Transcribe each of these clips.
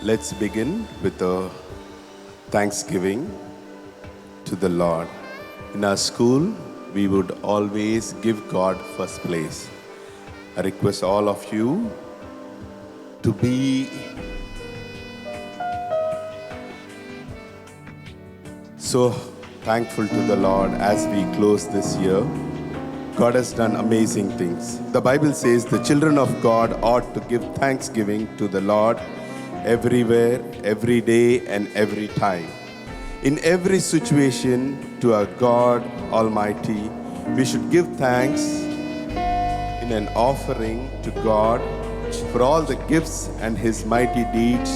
Let's begin with a thanksgiving to the Lord. In our school, we would always give God first place. I request all of you to be so thankful to the Lord as we close this year. God has done amazing things. The Bible says the children of God ought to give thanksgiving to the Lord everywhere, every day, and every time. In every situation to our God Almighty, we should give thanks in an offering to God for all the gifts and His mighty deeds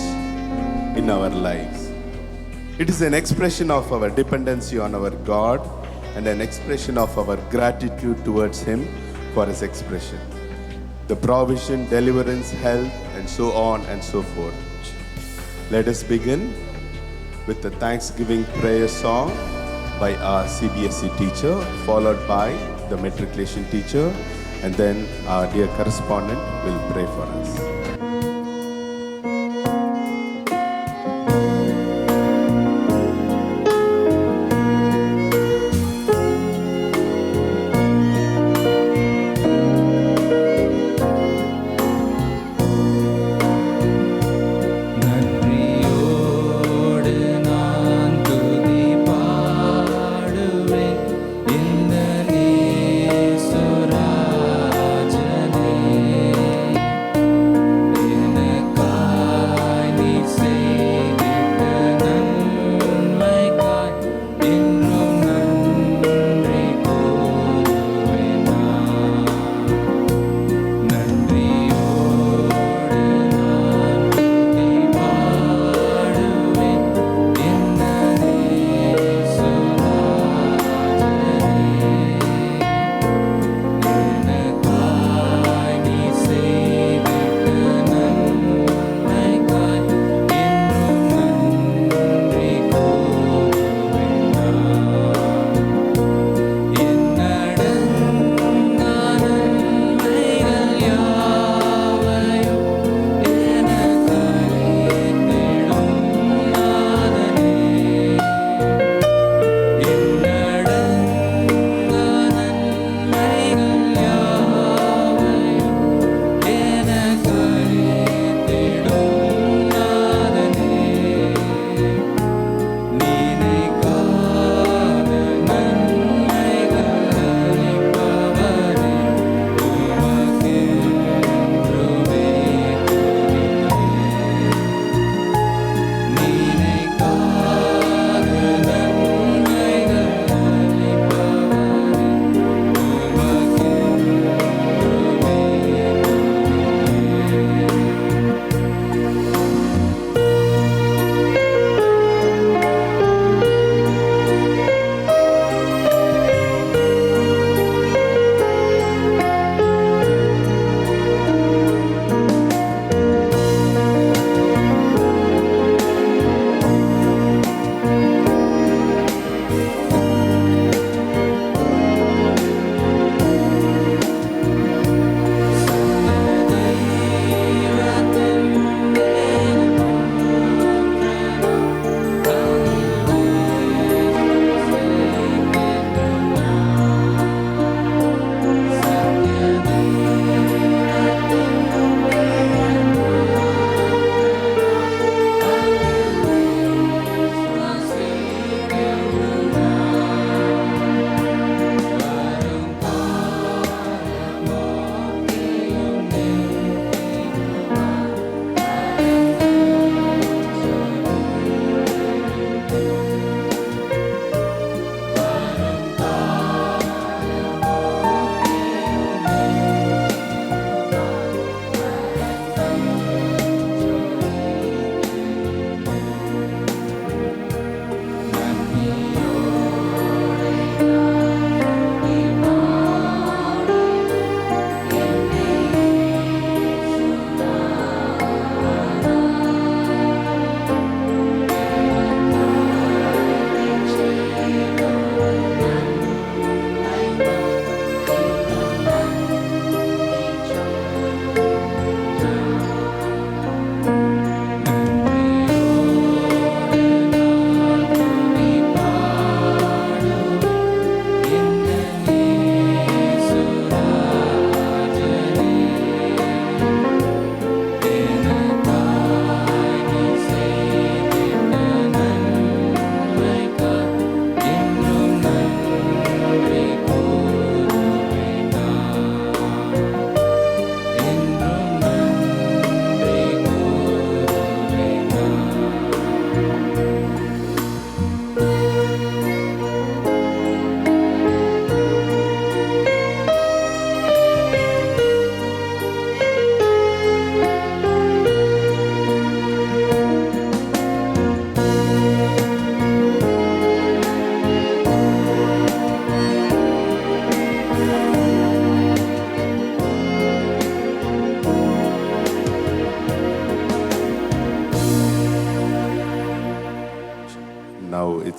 in our lives. It is an expression of our dependency on our God and an expression of our gratitude towards Him for His expression. The provision, deliverance, health, and so on and so forth. Let us begin with the Thanksgiving prayer song by our CBSE teacher, followed by the matriculation teacher, and then our dear correspondent will pray for us.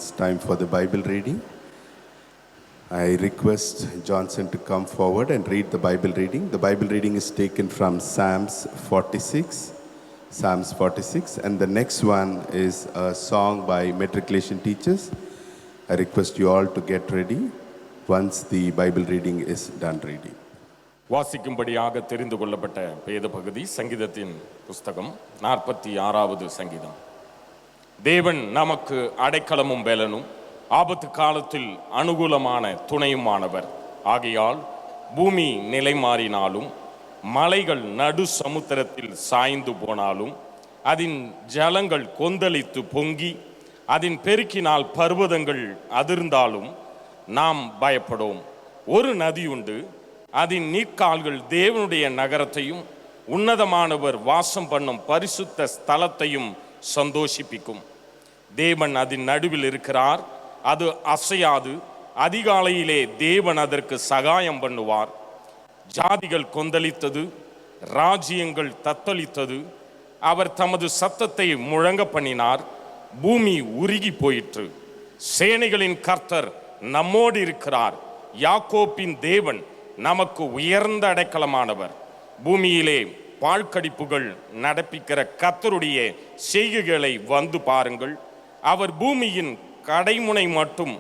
it's time for the Bible reading. I request Johnson to come forward and read the Bible reading. The Bible reading is taken from Psalms 46, and the next one is a song by matriculation teachers. I request you all to get ready once the Bible reading is done reading. வாசிக்கும்படியாக தெரிந்து கொள்ளப்பட்ட வேத பகுதி சங்கீதத்தின் புஸ்தகம் 46வது சங்கீதம். தேவன் நமக்கு அடைக்கலமும் பலனும் ஆபத்து காலத்தில் அனுகூலமான துணையுமானவர். ஆகையால் பூமி நிலை மாறினாலும் மலைகள் நடு சமுத்திரத்தில் சாய்ந்து போனாலும் அதன் ஜலங்கள் கொந்தளித்து பொங்கி அதன் பெருக்கினால் பர்வதங்கள் அதிர்ந்தாலும் நாம் பயப்படோம். ஒரு நதியுண்டு, அதன் நீர்க்கால்கள் தேவனுடைய நகரத்தையும் உன்னதமானவர் வாசம் பண்ணும் பரிசுத்த ஸ்தலத்தையும் சந்தோஷிப்பிக்கும். தேவன் அதன் நடுவில் இருக்கிறார், அது அசையாது. அதிகாலையிலே தேவன் அதற்கு சகாயம் பண்ணுவார். ஜாதிகள் கொந்தளித்தது, ராஜ்யங்கள் தத்தளித்தது. அவர் தமது சத்தத்தை முழங்க பண்ணினார், பூமி உருகி போயிற்று. சேனைகளின் கர்த்தர் நம்மோடு இருக்கிறார். யாக்கோப்பின் தேவன் நமக்கு உயர்ந்த அடைக்கலமானவர். பூமியிலே பாழ்கடிப்புகள் நடப்பிக்கிற கர்த்தருடைய செய்கைகளை வந்து பாருங்கள். அவர் பூமியின் கடைமுனை மட்டும்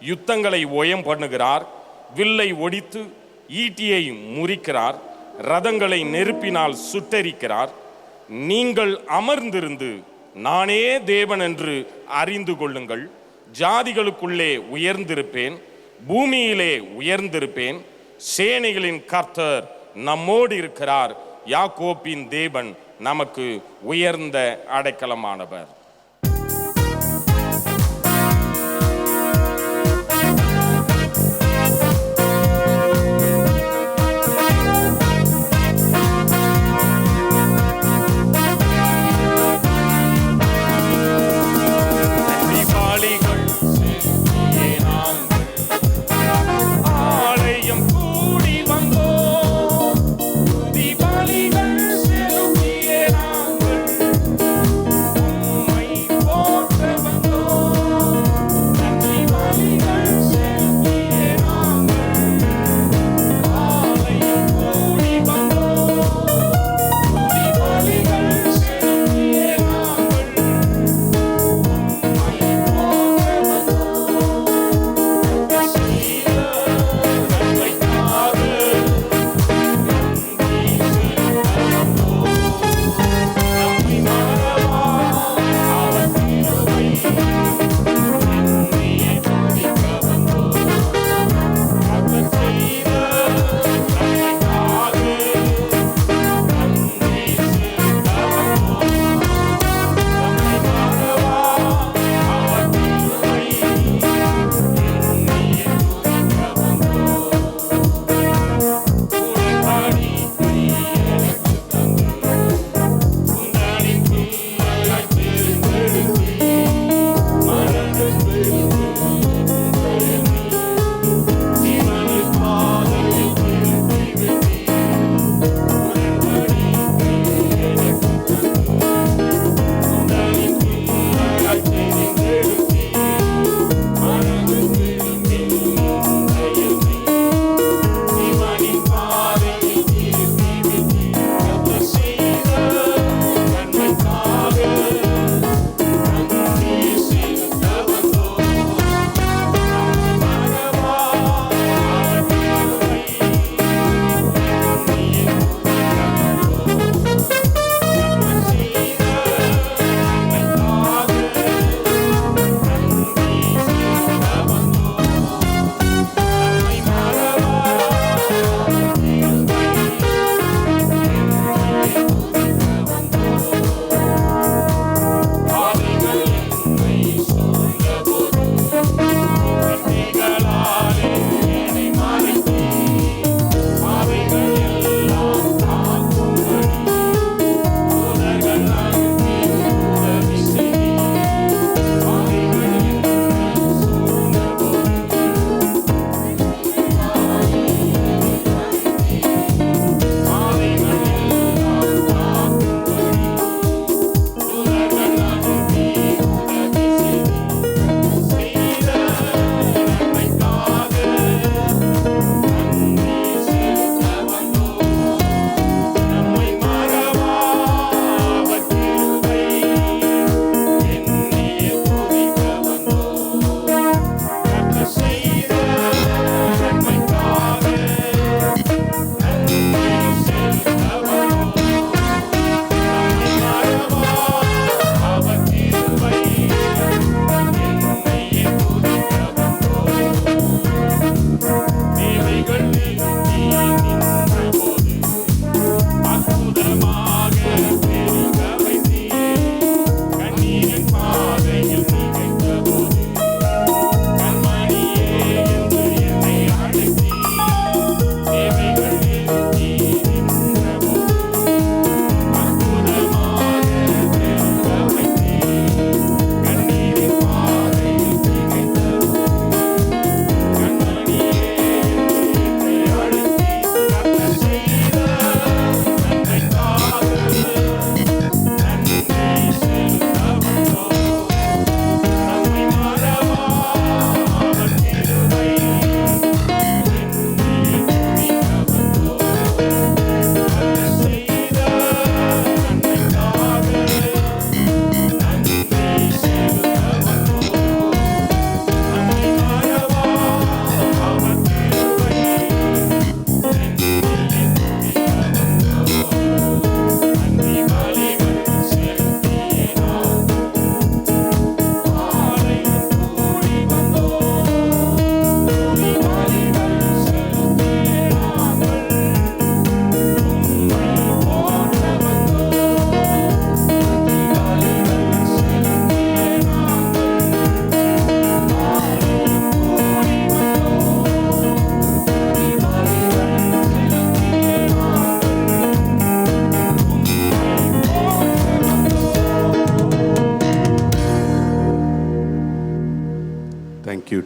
யுத்தங்களை ஓயம் பண்ணுகிறார். வில்லை ஒடித்து ஈட்டியை முறிக்கிறார். ரதங்களை நெருப்பினால் சுட்டரிக்கிறார். நீங்கள் அமர்ந்திருந்து நானே தேவன் என்று அறிந்து கொள்ளுங்கள். ஜாதிகளுக்குள்ளே உயர்ந்திருப்பேன், பூமியிலே உயர்ந்திருப்பேன். சேனைகளின் கர்த்தர் நம்மோடு இருக்கிறார். யாக்கோப்பின் தேவன் நமக்கு உயர்ந்த அடைக்கலமானவர்.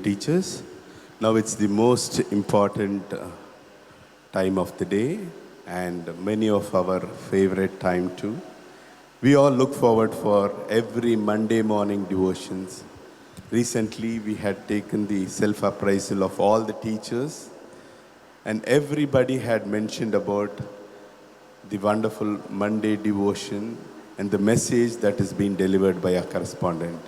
teachers. Now it's the most important time of the day and many of our favorite time too. We all look forward for every Monday morning devotions. Recently, we had taken the self-appraisal of all the teachers, and everybody had mentioned about the wonderful Monday devotion and the message that is being delivered by our correspondent.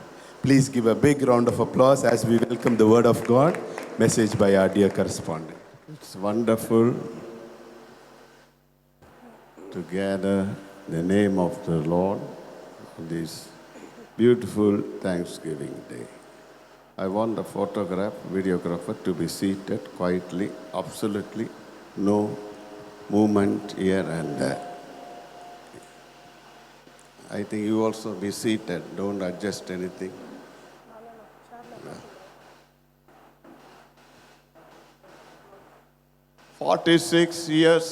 Please give a big round of applause as we welcome the Word of God, message by our dear correspondent. It's wonderful to gather the name of the Lord on this beautiful Thanksgiving Day. I want the videographer to be seated quietly, absolutely no movement here and there. I think you also be seated, don't adjust anything. 46 years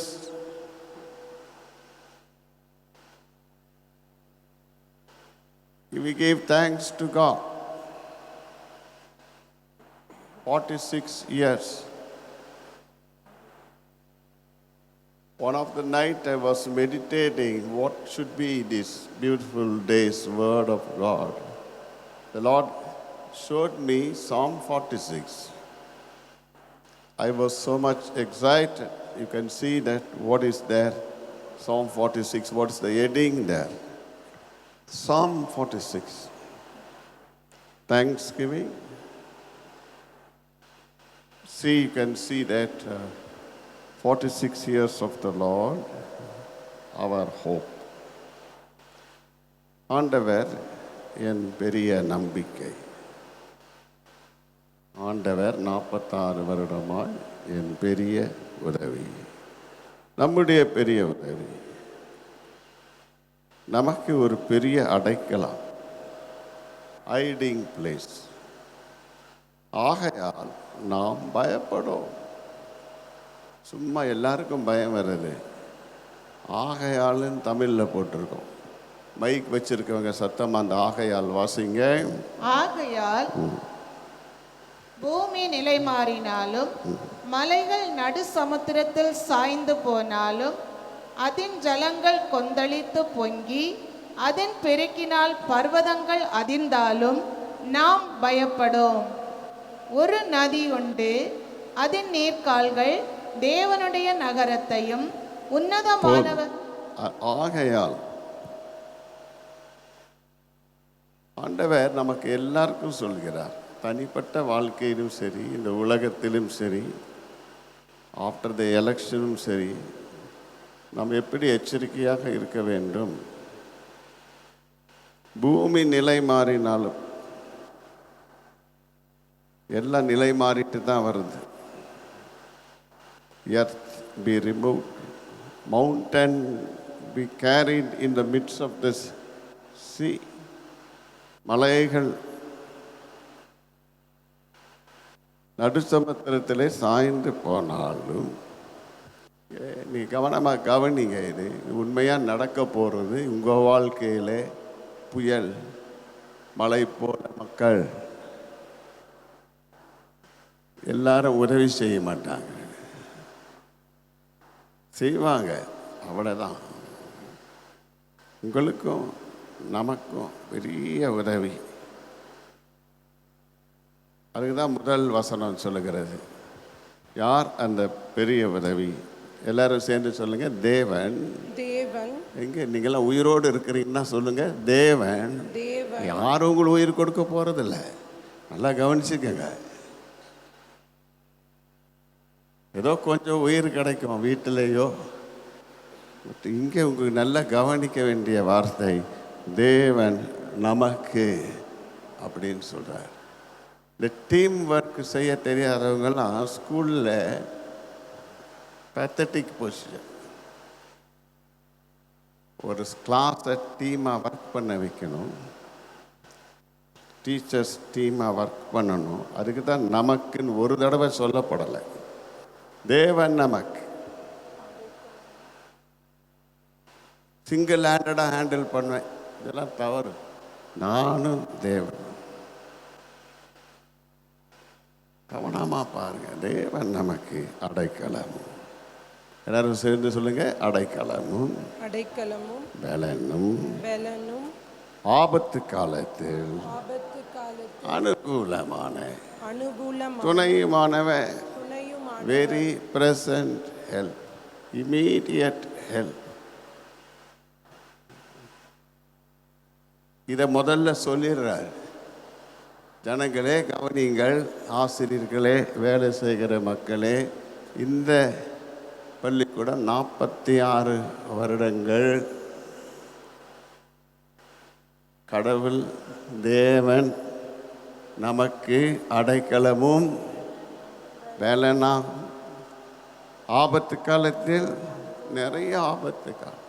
we gave thanks to God. 46 years. One of the night I was meditating what should be this beautiful day's word of God. The Lord showed me Psalm 46. I was so much excited. You can see that what is there. Psalm 46, what is the heading there? Psalm 46. Thanksgiving. See, you can see that 46 years of the Lord, our hope. ஆண்டவர் என் பெரிய நம்பிக்கை. ஆண்டவர் 46 வருடமாய் என் பெரிய உதவி. நம்முடைய பெரிய உதவி. நமக்கு ஒரு பெரிய அடைக்கலம். Hiding place. ஆகையால் நாம் பயப்படும். சும்மா எல்லாருக்கும் பயம் வருது. ஆகையால்னு தமிழில் போட்டிருக்கோம். மைக் வச்சிருக்கவங்க சத்தம் அந்த ஆகையால் வாசிங்க. ஆகையால் பூமி நிலை மாறினாலும் மலைகள் நடு சமுத்திரத்தில் சாய்ந்து போனாலும் அதன் ஜலங்கள் கொந்தளித்து பொங்கி அதன் பெருக்கினால் பர்வதங்கள் அதிர்ந்தாலும் நாம் பயப்படும். ஒரு நதி உண்டு, அதன் நீர்க்கால்கள் தேவனுடைய நகரத்தையும் உன்னதமானவர். ஆகையால் ஆண்டவர் நமக்கு எல்லாருக்கும் சொல்கிறார். தனிப்பட்ட வாழ்க்கையிலும் சரி, இந்த உலகத்திலும் சரி, ஆஃப்டர் த எலெக்ஷனும் சரி, நாம் எப்படி எச்சரிக்கையாக இருக்க வேண்டும். பூமி நிலை மாறினாலும் எல்லாம் நிலை மாறிட்டு தான் வருது. Earth be removed, mountain be carried in the midst of the sea. மலைகள் நடுசமுத்திரத்திலே சாய்ந்து போனாலும் நீ கவனமாக கவனிங்க. இது உண்மையாக நடக்க போகிறது. உங்கள் வாழ்க்கையில் புயல் மழை போல மக்கள் எல்லாரும் உதவி செய்ய மாட்டாங்க, செய்வாங்க, அவ்வளோதான். உங்களுக்கும் நமக்கும் பெரிய உதவி. அதுக்கு தான் முதல் வசனம் சொல்லுகிறது. யார் அந்த பெரிய உதவி? எல்லாரும் சேர்ந்து சொல்லுங்க. தேவன். தேவன். எங்க நீங்களாம் உயிரோடு இருக்கிறீங்கன்னா சொல்லுங்க. தேவன். யாரும் உங்களுக்கு உயிர் கொடுக்க போறதில்ல. நல்லா கவனிச்சுக்கங்க. ஏதோ கொஞ்சம் உயிர் கிடைக்கும் வீட்டிலேயோ. இங்கே உங்களுக்கு நல்லா கவனிக்க வேண்டிய வார்த்தை தேவன் நமக்கு அப்படின்னு சொல்றார். இந்த டீம் ஒர்க் செய்ய தெரியாதவங்கெல்லாம் ஸ்கூலில் பேத்தட்டிக் பொசிஷன். ஒரு கிளாஸை டீமாக ஒர்க் பண்ண வைக்கணும், டீச்சர்ஸ் டீமாக ஒர்க் பண்ணணும். அதுக்கு தான் நமக்குன்னு ஒரு தடவை சொல்லப்படலை. தேவன் நமக்கு சிங்கிள் ஹேண்டடாக ஹேண்டில் பண்ணுவேன், இதெல்லாம் தவறு. நானும் தேவன். கவனமாக பாருங்க. தேவன் நமக்கு அடைக்கலம். எல்லாரும் சேர்ந்து சொல்லுங்க, அடைக்கலமும் அடைக்கலமும் பலனும் பலனும் ஆபத்து காலத்தில் ஆபத்து காலத்தில் அனுகூலமான அனுகூலமான துணையுமானவன். துணையுமான very present help, immediate help. இதை முதல்ல சொல்லிடுறார். ஜனங்களே கவனிங்கள், ஆசிரியர்களே, வேலை செய்கிற மக்களே, இந்த பள்ளிக்கூடம் 46 வருடங்கள் கடவுள் தேவன் நமக்கு அடைக்கலமும் பலனா. ஆபத்து காலத்தில் நிறைய ஆபத்து காலம்.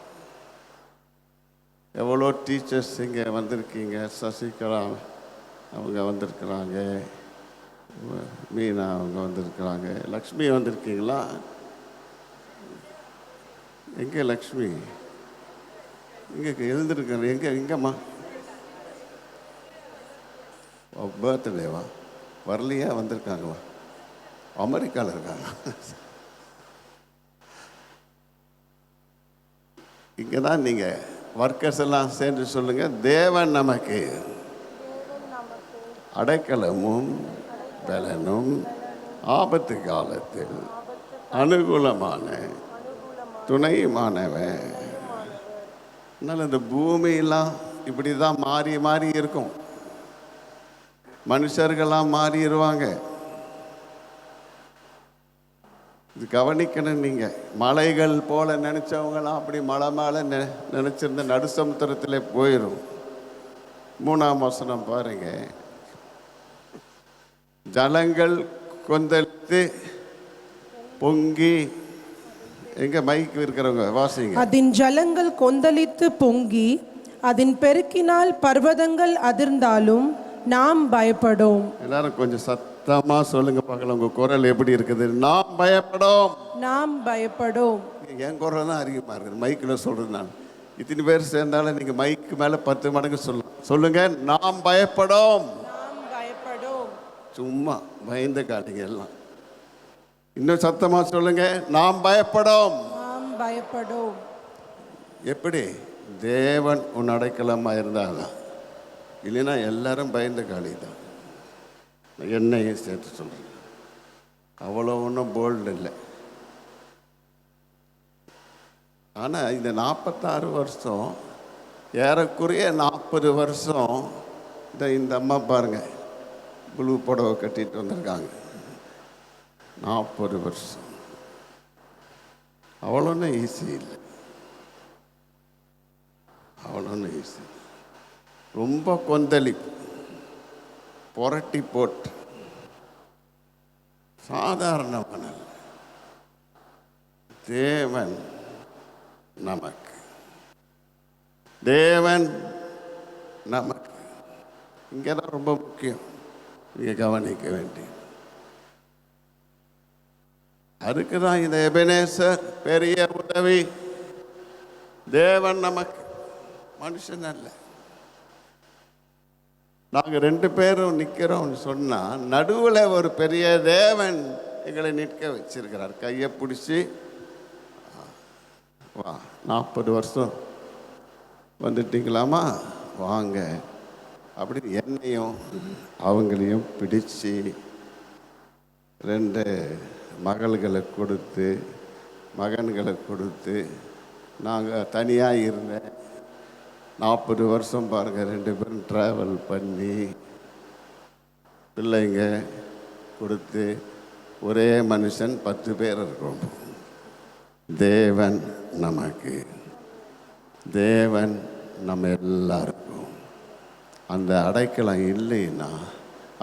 எவ்வளோ டீச்சர்ஸ் இங்கே வந்திருக்கீங்க. சசிகலா அவங்க வந்திருக்கிறாங்க, மீனா அவங்க வந்திருக்கிறாங்க, லக்ஷ்மி வந்திருக்கீங்களா? எங்கே லக்ஷ்மி? இங்கே எழுந்திருக்கிற எங்கேம்மா? பர்த்டேவா? வரலையா? வந்திருக்காங்களா? அமெரிக்காவில் இருக்காங்க. இங்கே தான் நீங்கள் ஒர்க்கர்ஸ் எல்லாம் சேர்ந்து சொல்லுங்கள், தேவன் நமக்கு அடைக்கலமும் பலனும் ஆபத்து காலத்தில் அனுகூலமான துணையுமானவன். அதனால் இந்த பூமியெல்லாம் இப்படி தான் மாறி மாறி இருக்கும். மனுஷர்களாம் மாறிடுவாங்க. இது கவனிக்கணும். நீங்கள் மலைகள் போல நினச்சவங்களாம் அப்படி மலை மேலே நினச்சிருந்த நடுசமுத்திரத்தில் போயிடும். 3ஆம் வசனம் பாருங்க. ஜலங்கள் கொந்தளித்து பொங்கி, எங்க மைக்கு இருக்கிறவங்க வாசிங்க. அதன் ஜலங்கள் கொந்தளித்து பொங்கி அதன் பெருக்கினால் பர்வதங்கள் அதிர்ந்தாலும் நாம் பயப்படோம். எல்லாரும் கொஞ்சம் சத்தமா சொல்லுங்க பார்க்கலாம், உங்க குரல் எப்படி இருக்குது. நாம் பயப்படோம். நாம் பயப்படோம். என் குரல் தான் அதிகமாக இருக்குது மைக்கில் சொல்றது. நான் இத்தனை பேர் சேர்ந்தாலும் நீங்க மைக்கு மேலே 10 மடங்கு சொல்லுங்க, நாம் பயப்படோம். நாம் பயப்படோம். சும்மா பயந்த காட்டுங்க எல்லாம். இன்னும் சத்தமா சொல்லுங்க, நாம் பயப்படோம். நாம் பயப்படோம். எப்படி? தேவன் உன் அடைக்கலமாக இருந்தாதான். இல்லைன்னா எல்லாரும் பயந்த காலி தான். என்னையும் சேர்த்து சொல்கிறேன். அவ்வளோ ஒன்றும் போல்டு இல்லை. ஆனால் இந்த 46 வருஷம், ஏறக்குறைய 40 வருஷம் இந்த அம்மா பாருங்க, ப்ளூ புடவை கட்டிட்டு வந்திருக்காங்க. 40 வருஷம் அவ்வளோன்னு ஈஸி இல்லை. அவ்வளோன்னு ஈஸி. ரொம்ப கொந்தளிப்பு, புரட்டி போட்டு, சாதாரணமான தேவன் நமக்கு. தேவன் நமக்கு. இங்கே தான் ரொம்ப முக்கியம், இங்கே கவனிக்க வேண்டிய. அதுக்கு தான் இந்த எபெனேசர் பெரிய உதவி. தேவன் நமக்கு, மனுஷன் அல்ல. நாங்கள் 2 பேரும் நிற்கிறோம்னு சொன்னால் நடுவில் ஒரு பெரிய தேவன் எங்களை நிற்க வச்சிருக்கிறார். கையை பிடிச்சி வா, 40 வருஷம் வந்துட்டீங்களாமா, வாங்க அப்படின்னு என்னையும் அவங்களையும் பிடிச்சி 2 மகள்களை கொடுத்து, மகன்களை கொடுத்து, நாங்கள் தனியாக இருந்தேன். 40 வருஷம் பாருங்கள், 2 பேரும் ட்ராவல் பண்ணி பிள்ளைங்க கொடுத்து, ஒரே மனுஷன் 10 பேர் இருக்கோம். தேவன் நமக்கு. தேவன் நம்ம எல்லாருக்கும். அந்த அடைக்கலம் இல்லைன்னா,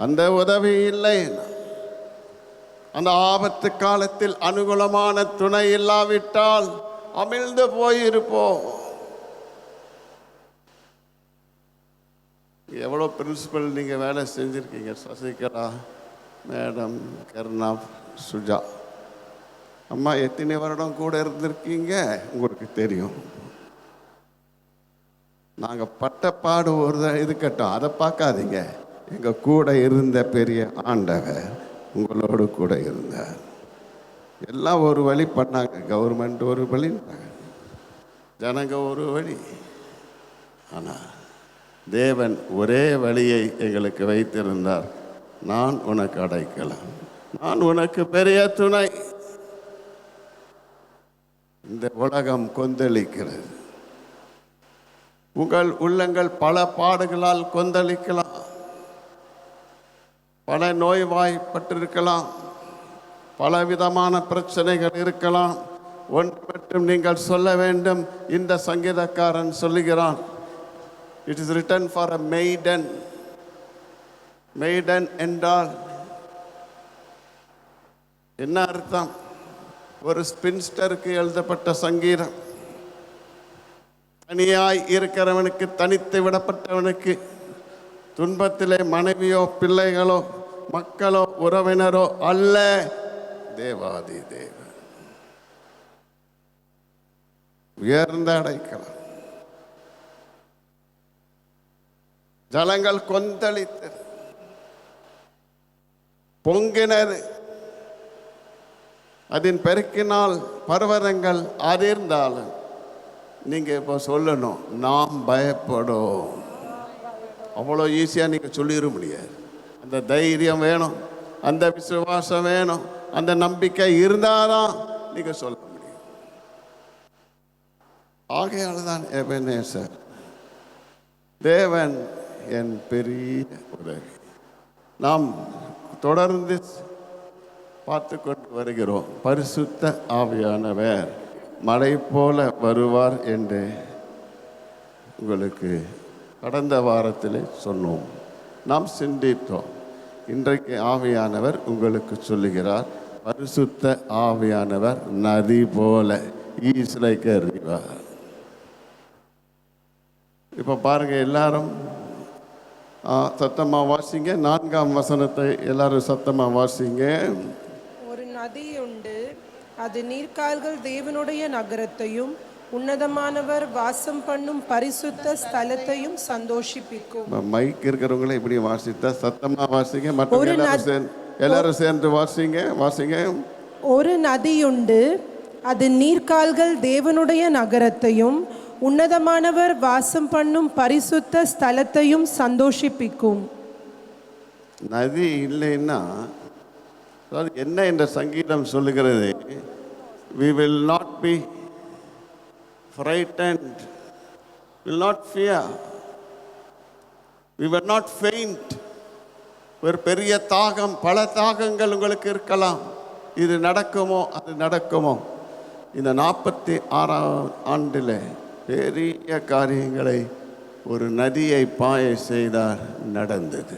அந்த உதவி இல்லைன்னா, அந்த ஆபத்து காலத்தில் அனுகூலமான துணை இல்லாவிட்டால் அமிழ்ந்து போயிருப்போம். எவ்வளோ பிரின்சிபல் நீங்கள் வேலை செஞ்சுருக்கீங்க. சசிகலா மேடம், கருணா, சுஜா அம்மா எத்தனை வருடம் கூட இருந்திருக்கீங்க உங்களுக்கு தெரியும். நாங்கள் பட்டப்பாடு ஒரு இருக்கட்டும், அதை பார்க்காதீங்க. எங்கள் கூட இருந்த பெரிய ஆண்டவர் உங்களோடு கூட இருந்தார். எல்லாம் ஒரு வழி பண்ணாங்க. கவர்மெண்ட் ஒரு வழி, ஜனங்க ஒரு வழி. ஆனால் தேவன் ஒரே வழியை எங்களுக்கு வைத்திருந்தார். நான் உனக்கு அடைக்கலாம், நான் உனக்கு பெரிய துணை. இந்த உலகம் கொந்தளிக்கிறது. உங்கள் உள்ளங்கள் பல பாடுகளால் கொந்தளிக்கலாம், பல நோய்வாய்ப்பட்டிருக்கலாம், பலவிதமான பிரச்சனைகள் இருக்கலாம். ஒன்று மட்டும் நீங்கள் சொல்ல வேண்டும். இந்த சங்கீதக்காரன் சொல்லுகிறான், it is written for a maiden. Maiden என்றால் என்ன அர்த்தம்? ஒரு ஸ்பின்ஸ்டருக்கு எழுதப்பட்ட சங்கீதம். தனியாய் இருக்கிறவனுக்கு, தனித்து விடப்பட்டவனுக்கு, துன்பத்திலே மனைவியோ பிள்ளைகளோ மக்களோ உறவினரோ அல்ல, தேவாதி தேவன் உயர்ந்த அடைக்கலாம். ஜலங்கள் கொந்தளித்தது, பொங்கினது, அதன் பெருக்கினால் பர்வதங்கள் அதிர்ந்தாலும் நீங்க இப்போ சொல்லணும், நாம் பயப்படும். அவ்வளோ ஈஸியாக நீங்கள் சொல்லிட முடியாது. அந்த தைரியம் வேணும், அந்த விசுவாசம் வேணும், அந்த நம்பிக்கை இருந்தால் தான் நீங்கள் சொல்ல முடியும். ஆகையால் தான் எபனேசர், தேவன் என் பெரிய உதவி. நாம் தொடர்ந்து பார்த்து கொண்டு வருகிறோம். பரிசுத்த ஆவியானவர் மழை போல வருவார் என்று உங்களுக்கு கடந்த வாரத்திலே சொன்னோம், நாம் சிந்தித்தோம். இன்றைக்கு ஆவியானவர் உங்களுக்கு சொல்லுகிறார், பரிசுத்த ஆவியானவர் நதி போல, இஸ் லைக் எ ரிவர். இப்போ பாருங்க, எல்லாரும் சத்தமாக வாசிங்க. 4ஆம் வசனத்தை எல்லாரும் சத்தமாக வாசிங்க. ஒரு நதி உண்டு, அது நீர்க்கால்கள் தேவனுடைய நகரத்தையும் உன்னதமானவர் வாசம் பண்ணும் பரிசுத்த ஸ்தலத்தையும் சந்தோஷிப்பிக்கும். மைக் இருக்கிறவங்களே இப்படி வாசித்தா சத்தமா வாசிங்க. மற்ற எல்லாரும் சேர்ந்து வாசிங்க. வாசிங்க. ஒரு நதியுண்டு, அது நீர்க்கால்கள் தேவனுடைய நகரத்தையும் உன்னதமானவர் வாசம் பண்ணும் பரிசுத்த ஸ்தலத்தையும் சந்தோஷிப்பிக்கும். நதி இல்லைன்னா அதாவது என்ன என்ற சங்கீதம் சொல்லுகிறது, we will not be frightened, will not fear, we will not faint. ஒரு பெரிய தாகம், பல தாகங்கள் உங்களுக்கு இருக்கலாம். இது நடக்குமோ அது நடக்குமோ? இந்த 46ஆம் ஆண்டில் பெரிய காரியங்களை ஒரு நதியை பாய செய்தார், நடந்தது.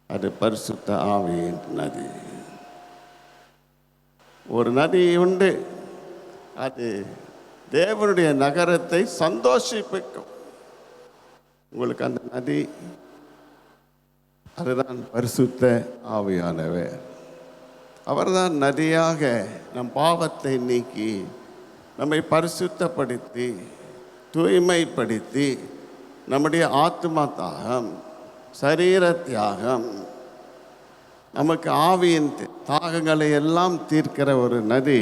அது பரிசுத்த ஆவியின் நதி. ஒரு நதி உண்டு, அது தேவனுடைய நகரத்தை சந்தோஷிப்பிக்கும். உங்களுக்கு அந்த நதி, அதுதான் பரிசுத்த ஆவியானவர். அவர்தான் நதியாக நம் பாவத்தை நீக்கி நம்மை பரிசுத்தப்படுத்தி தூய்மைப்படுத்தி நம்முடைய ஆத்மா தாகம், சரீர தியாகம், நமக்கு ஆவியின் தாகங்களை எல்லாம் தீர்க்கிற ஒரு நதி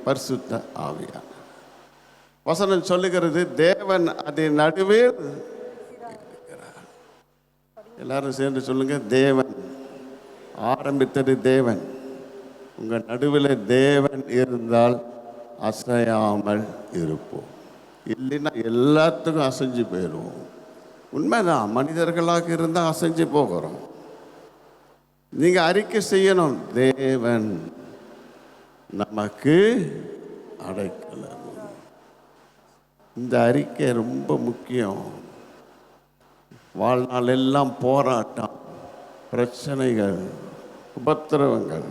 பரிசுத்த ஆவியான. வசனம் சொல்லுகிறது, தேவன் அதன் நடுவில் இருக்கிறார். எல்லாரும் சேர்ந்து சொல்லுங்க, தேவன். ஆரம்பித்தது தேவன். உங்கள் நடுவில் தேவன் இருந்தால் அசையாமல் இருப்போம். இல்லைன்னா எல்லாத்துக்கும் அசைஞ்சு போயிடுவோம். உண்மைதான், மனிதர்களாக இருந்தால் அசைஞ்சு போகிறோம். நீங்கள் அறிக்கை செய்யணும், தேவன் நமக்கு அடைக்கலம். இந்த அறிக்கை ரொம்ப முக்கியம். வாழ்நாள் எல்லாம் போராட்டம், பிரச்சனைகள், உபத்திரவங்கள்,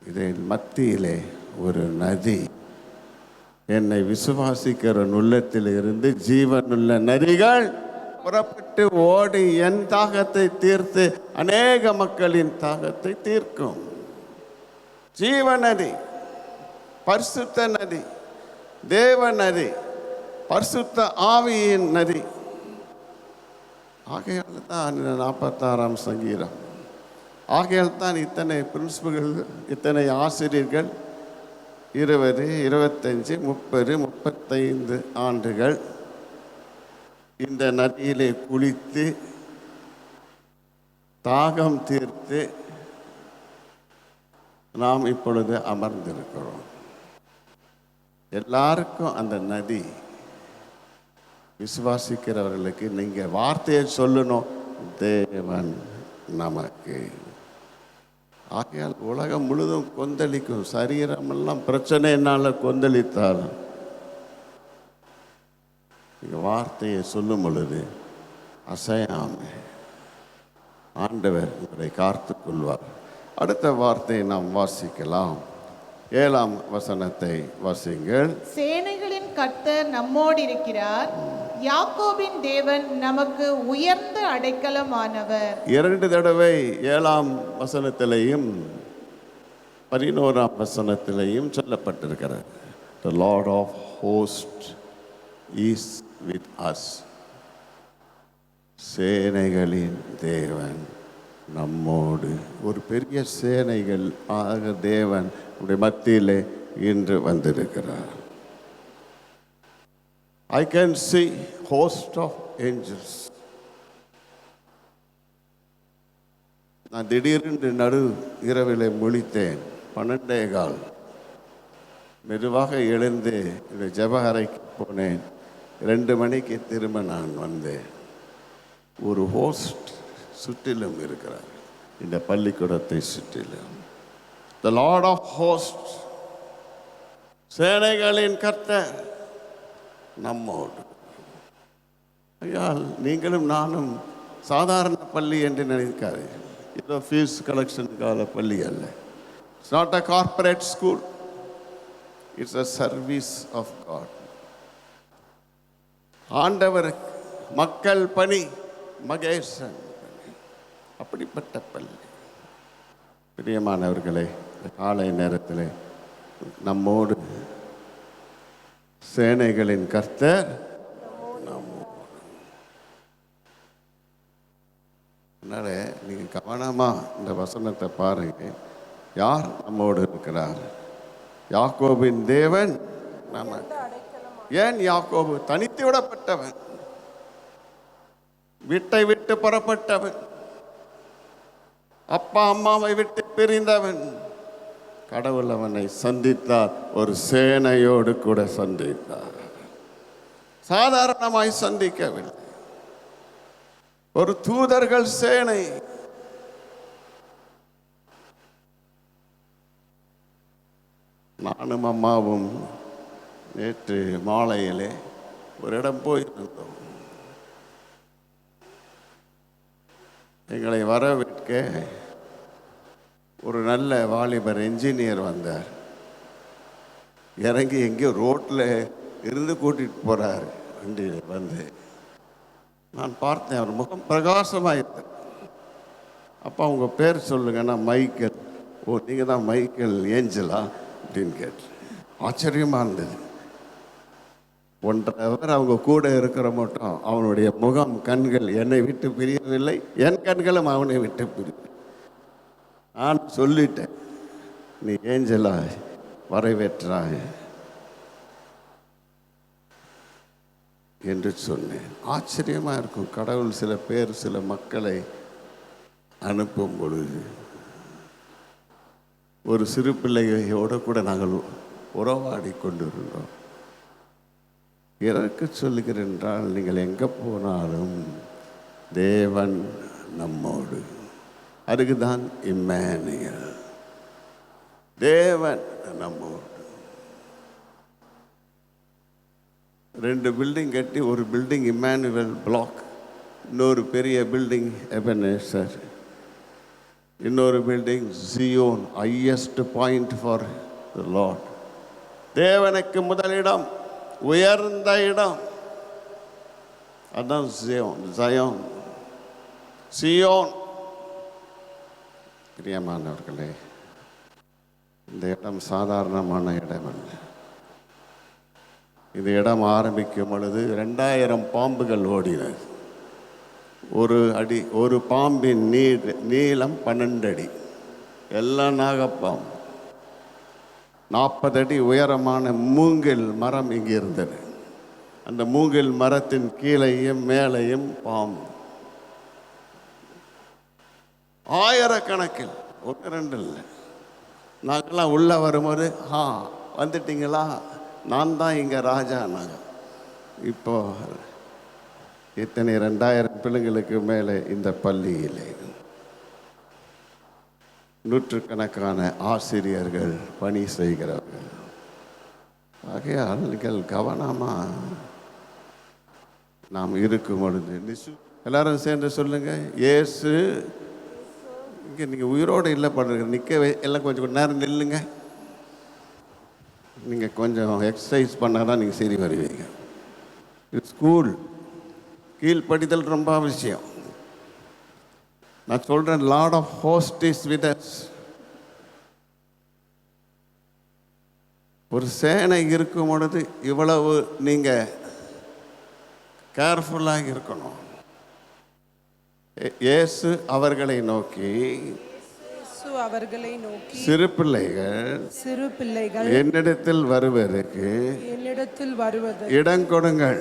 இதன் மத்தியிலே ஒரு நதி, என்னை விசுவாசிக்கிற உள்ளத்தில் இருந்து ஜீவனுள்ள நதிகள் புறப்பட்டு ஓடி என் தாகத்தை தீர்த்து அநேக மக்களின் தாகத்தை தீர்க்கும். ஜீவ நதி, பரிசுத்த நதி, தேவ நதி, பரிசுத்த ஆவியின் நதி. ஆகையால் தான் 46ஆம் சங்கீதம் ஆகையால் தான் இத்தனை பிரின்சிபல்கள், இத்தனை ஆசிரியர்கள் 20, 25, 30, 35 ஆண்டுகள் இந்த நதியிலே குளித்து தாகம் தீர்த்து நாம் இப்பொழுது அமர்ந்திருக்கிறோம். எல்லாருக்கும் அந்த நதி, விசுவாசிக்கிறவர்களுக்கு நீங்கள் வார்த்தையை சொல்லணும், தேவன் நமக்கு. ஆகையால் உலகம் முழுதும் கொந்தளிக்கும், சரீரமெல்லாம் பிரச்சனையினால கொந்தளித்தால் நீங்கள் வார்த்தையை சொல்லும் பொழுது அசையாம ஆண்டவர் உங்களை காத்து கொள்வார். அடுத்த வார்த்தையை நாம் வாசிக்கலாம். 7ஆம் வசனத்தை வாசிங்கள். சேனைகளின் கர்த்தர் நம்மோடு இருக்கிறார், யாக்கோபின் தேவன் நமக்கு உயர்ந்த அடைக்கலமானவர். 2 தடவை 7ஆம் வசனத்திலையும் 11ஆம் வசனத்திலையும் சொல்லப்பட்டிருக்கிறது. The Lord of hosts is with us. சேனைகளின் தேவன் நம்மோடு. ஒரு பெரிய சேனைகள் ஆக தேவன் உடைய மத்தியிலே இன்று வந்திருக்கிறார். I can see host of angels. நான் திடீரென்று நடு இரவிலே முழித்தேன். 12:15 மெதுவாக எழுந்து இந்த ஜெப-அறைக்கு போனேன். 2 மணிக்கு திரும்ப நான் வந்தேன். ஒரு ஹோஸ்ட் சுற்றிலும் இருக்கிறார், இந்த பள்ளிக்கூடத்தை சுற்றிலும். The Lord of hosts, சேனைகளின் கர்த்தர் நம்மோடு. ஐயால் நீங்களும் நானும் சாதாரண பள்ளி என்று நினைக்காது. ஏதோ ஃபீஸ் கலெக்ஷனுக்கான பள்ளி அல்ல. It's not a corporate school, it's a service of god. ஆண்டவர் மக்கள் பணி, மகேசன் அப்படிப்பட்ட பள்ளி. பிரியமானவர்களே, காலை நேரத்தில் நம்மோடு சேனைகளின் கர்த்தர் அதனால நீங்கள் கவனமாக இந்த வசனத்தை பாருங்க. யார் நம்மோடு இருக்கிறார்? யாக்கோபின் தேவன் நமக்கு. ஏன் யாக்கோபு தனித்து விடப்பட்டவன், வீட்டை விட்டு புறப்பட்டவன், அப்பா அம்மாவை விட்டு பிரிந்தவன். கடவுள் அவனை சந்தித்தார், ஒரு சேனையோடு கூட சந்தித்தார். சாதாரணமாய் சந்திக்கவில்லை, ஒரு தூதர்கள் சேனை. நானும் அம்மாவும் நேற்று மாலையிலே ஒரு இடம் போயிருந்தோம். எங்களை வரவேற்க ஒரு நல்ல வாலிபர் என்ஜினியர் வந்தார். இறங்கி எங்கேயோ ரோட்டில் இருந்து கூட்டிகிட்டு போகிறார் வண்டியில் வந்து. நான் பார்த்தேன், அவர் முகம் பிரகாசமாக. அப்போ அவங்க பேர் சொல்லுங்கன்னா மைக்கேல். ஓ, நீங்கள் தான் மைக்கேல் ஏஞ்சலா அப்படின்னு கேட்டேன். ஆச்சரியமாக இருந்தது. 1.5 hour அவங்க கூட இருக்கிற மட்டும் அவனுடைய முகம், கண்கள் என்னை விட்டு பிரியவில்லை, என் கண்களும் அவனை விட்டு பிரியவில்லை. நான் சொல்லிட்டேன், நீ ஏஞ்சலா வரவேற்றாய் என்று சொன்னேன். ஆச்சரியமாக இருக்கும், கடவுள் சில பேர் சில மக்களை அனுப்பும் பொழுது. ஒரு சிறு பிள்ளையோடு கூட நாங்கள் உறவாடி கொண்டிருந்தோம். எதற்கு சொல்லுகிறேன் என்றால், நீங்கள் எங்கே போனாலும் தேவன் நம்மோடு. அதுக்கு தான் இம்மானுவேல், தேவன் நம்மோடு. 2 பில்டிங் கட்டி, ஒரு பில்டிங் இம்மானுவேல் பிளாக், இன்னொரு பெரிய பில்டிங் எபனேசர், இன்னொரு building Zion, highest point for the Lord. தேவனுக்கு முதலிடம், உயர்ந்த இடம், அதான் ஜயோன், சியோன். பிரியமானவர்களே, இந்த இடம் சாதாரணமான இடம் அல்ல. இந்த இடம் ஆரம்பிக்கும் பொழுது 2000 பாம்புகள் ஓடினது. ஒரு பாம்பின் நீளம் 12 அடி, எல்லாம் நாகப்பாம்பு. 40 அடி உயரமான மூங்கில் மரம் இங்கே இருந்தது. அந்த மூங்கில் மரத்தின் கீழையும் மேலையும் பாம்பு ஆயிரக்கணக்கில், 1 2 இல்லை. நாங்கள்லாம் உள்ளே வரும்போது வந்துட்டீங்களா, நான் தான் இங்கே ராஜா. நாங்கள் இப்போ இத்தனை 2000 பிள்ளைங்களுக்கு மேலே இந்த பள்ளியில் நூற்றுக்கணக்கான ஆசிரியர்கள் பணி செய்கிறார்கள். ஆகையால் நீங்கள் கவனமாக நாம் இருக்கும் பொழுது எல்லாரும் சேர்ந்து சொல்லுங்க, இயேசு. இங்கே நீங்கள் உயிரோடு இல்லை பண்ணுறீங்க, எல்லாம் கொஞ்சம் நேரம் நில்லுங்க. நீங்கள் கொஞ்சம் எக்ஸசைஸ் பண்ணால் தான் நீங்கள் சரி வருவீங்க. இது ஸ்கூல், கீழ்ப்படிதல் ரொம்ப அவசியம். நான் சொல்கிறேன், lord of host is with us. ஒரு சேனை இருக்கும் பொழுது இவ்வளவு நீங்கள் கேர்ஃபுல்லாக இருக்கணும். இயேசு அவர்களை நோக்கி, சிறு பிள்ளைகள் என்னிடத்தில் வருவதற்கு இடம் கொடுங்கள்.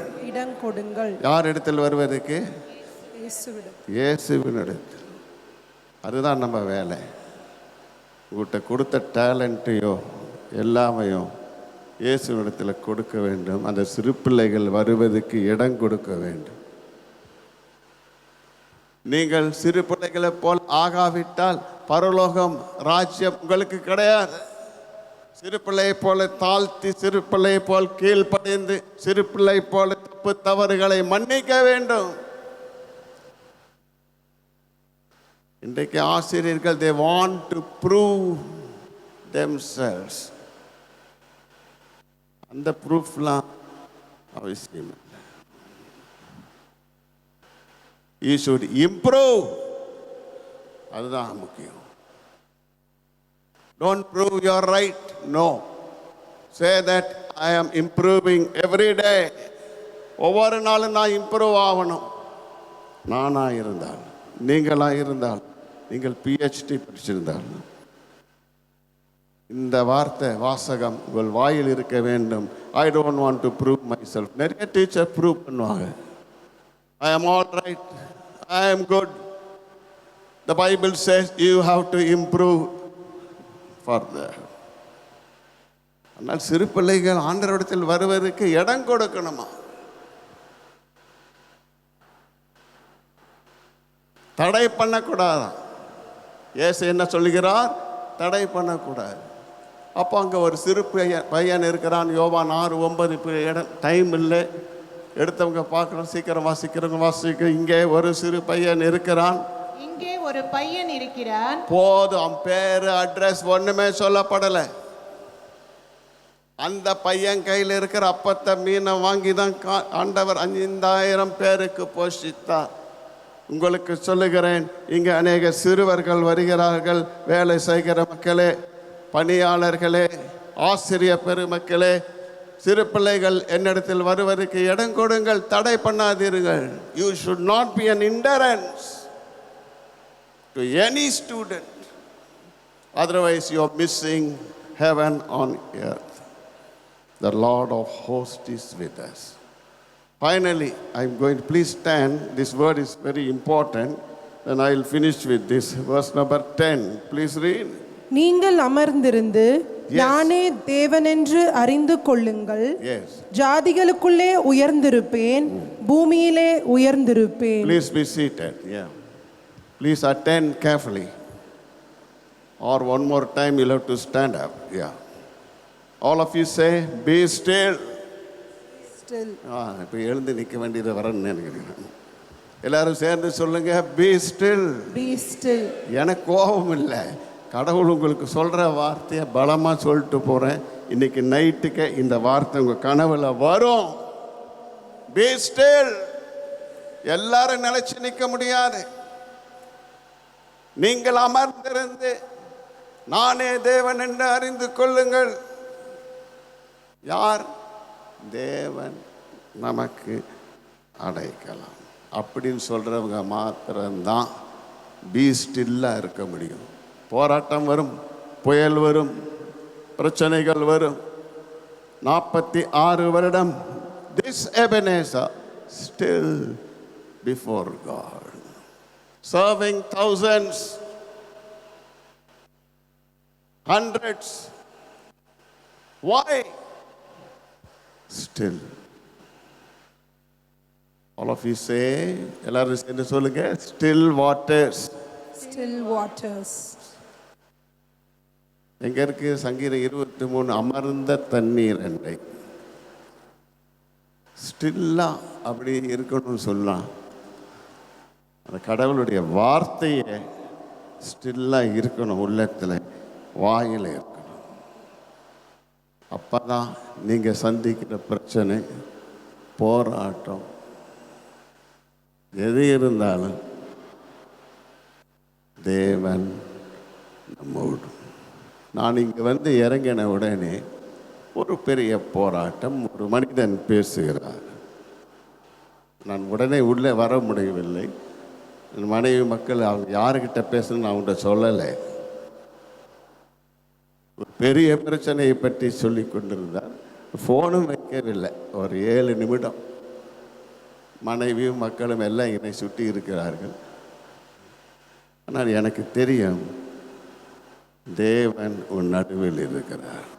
யார் இடத்தில் வருவதற்கு? இயேசுவினிடத்தில். அதுதான் நம்ம வேலை. உங்கள்கிட்ட கொடுத்த டேலண்ட்டையோ எல்லாமையும் இயேசுவினிடத்தில் கொடுக்க வேண்டும். அந்த சிறு பிள்ளைகள் வருவதற்கு இடம் கொடுக்க வேண்டும். நீங்கள் சிறு பிள்ளைகளை போல் ஆகாவிட்டால் பரலோகம் ராஜ்யம் உங்களுக்கு கிடையாது. சிறு பிள்ளையை போல தாழ்த்தி, சிறு பிள்ளையை போல் கீழ்ப்படைந்து, சிறு பிள்ளை போல தப்பு தவறுகளை மன்னிக்க வேண்டும். இன்றைக்கு ஆசிரியர்கள் they want to prove themselves. அந்த ப்ரூஃப்லாம் அவசியம் இல்லை. You should improve. அதுதான் முக்கியம். Don't prove you're right. No. Say that I am improving every day. ஒவ்வொரு நாளும் நான் இம்ப்ரூவ் ஆகணும். நானாக இருந்தால், நீங்களாக இருந்தால், நீங்கள் PhD படிச்சிருந்தால், இந்த வார்த்தை வாசகம் உங்கள் வாயில் இருக்க வேண்டும். I don't want to prove myself. நிறைய டீச்சர் ப்ரூவ் பண்ணுவாங்க. I am all right. I am good. The Bible says you have to improve further. ஆனால் சிறு பிள்ளைகள் ஆண்டவரிடத்தில் வருவதற்கு இடம் கொடுக்கணுமா? தடை பண்ணக்கூடாது. இயேசு என்ன சொல்லுகிறார்? தடை பண்ணக்கூடாது. அப்போ அங்கே ஒரு சிறு பையன் இருக்கிறான். யோவான் 6:9. இடம் டைம் இல்லை, எடுத்தவங்க பார்க்கணும். சீக்கிரம் வாசிக்க. இங்கே ஒரு சிறு பையன் இருக்கிறான். இங்கே ஒரு பையன் இருக்கிறான். போதும், அவன் பேரு அட்ரஸ் ஒண்ணுமே சொல்லப்படலை. அந்த பையன் கையில் இருக்கிற அப்பத்தை மீனை வாங்கி தான் ஆண்டவர் 5000 பேருக்கு போஷித்தார். உங்களுக்கு சொல்லுகிறேன், இங்கே அநேக சிறுவர்கள் வருகிறார்கள். வேலை செய்கிற மக்களே, பணியாளர்களே, ஆசிரியர் பெருமக்களே, சிறு பிள்ளைகள் என்னிடத்தில் வருவதற்கு இடம் கொடுங்கள், தடை பண்ணாதீர்கள். You should not be an hindrance to any student. Otherwise you are missing heaven on earth. The Lord of hosts is with us. Finally, I am going to, please stand. This word is very important. Then I will finish with this. Verse number 10. Please read. நீங்கள் அமர்ந்திருந்து நானே தேவனென்று அறிந்து கொள்ளுங்கள். ஜாதிகளுக்குள்ளே உயர்ந்திருப்பேன், பூமியிலே உயர்ந்திருப்பேன். Please be seated. Yeah. Please attend carefully. Or one more time you'll have to stand up. Yeah. All of you say, be still. Still. இப்போ எழுந்து நிற்க வேண்டியது வரன்னு நினைக்கிறேன். எல்லாரும் சேர்ந்து சொல்லுங்க, be still. Be still. எனக்கு கோபம் இல்லை, கடவுள் உங்களுக்கு சொல்கிற வார்த்தையை பலமாக சொல்லிட்டு போகிறேன். இன்னைக்கு நைட்டுக்கு இந்த வார்த்தை உங்கள் கனவுல வரும். Be still. எல்லாரும் நிலைச்சு நிற்க முடியாது. நீங்கள் அமர்ந்திருந்து நானே தேவன் என்று அறிந்து கொள்ளுங்கள். யார் தேவன்? நமக்கு அடைக்கலாம். அப்படின்னு சொல்கிறவங்க மாத்திரம்தான் பி ஸ்டில்லாக இருக்க முடியும். போராட்டம் வரும், புயல் வரும், பிரச்சனைகள் வரும். 46 வருடம் this Ebenezer still before God, serving thousands, hundreds. Why? Still. All of you say, எல்லாரும் சேர்ந்து சொல்லுங்க, still waters. Still waters. எங்க இருக்கு சங்கீதம் 23, அமர்ந்த தண்ணீர் அண்டை. ஸ்டில்லா அப்படி இருக்கணும்னு சொல்லலாம். அந்த கடவுளுடைய வார்த்தையை ஸ்டில்லா இருக்கணும், உள்ளத்தில் வாயில் இருக்கணும். அப்பதான் நீங்க சந்திக்கிற பிரச்சனை, போராட்டம் எது இருந்தாலும் தேவன் நம்மோடு. நான் இங்கே வந்து இறங்கின உடனே ஒரு பெரிய போராட்டம், ஒரு மனிதன் பேசுகிறார். நான் உடனே உள்ளே வர முடியவில்லை. என் மனைவி மக்கள் அவங்க யாருக்கிட்ட பேசணும்னு அவங்கள்ட்ட சொல்லலை. ஒரு பெரிய பிரச்சனையை பற்றி சொல்லி கொண்டிருந்தார். ஃபோனும் வைக்கவில்லை. ஒரு 7 நிமிடம் மனைவியும் மக்களும் எல்லாம் என்னை சுற்றி இருக்கிறார்கள். ஆனால் எனக்கு தெரியும், தேவன் உன் நடுவில் இருக்கிறார்.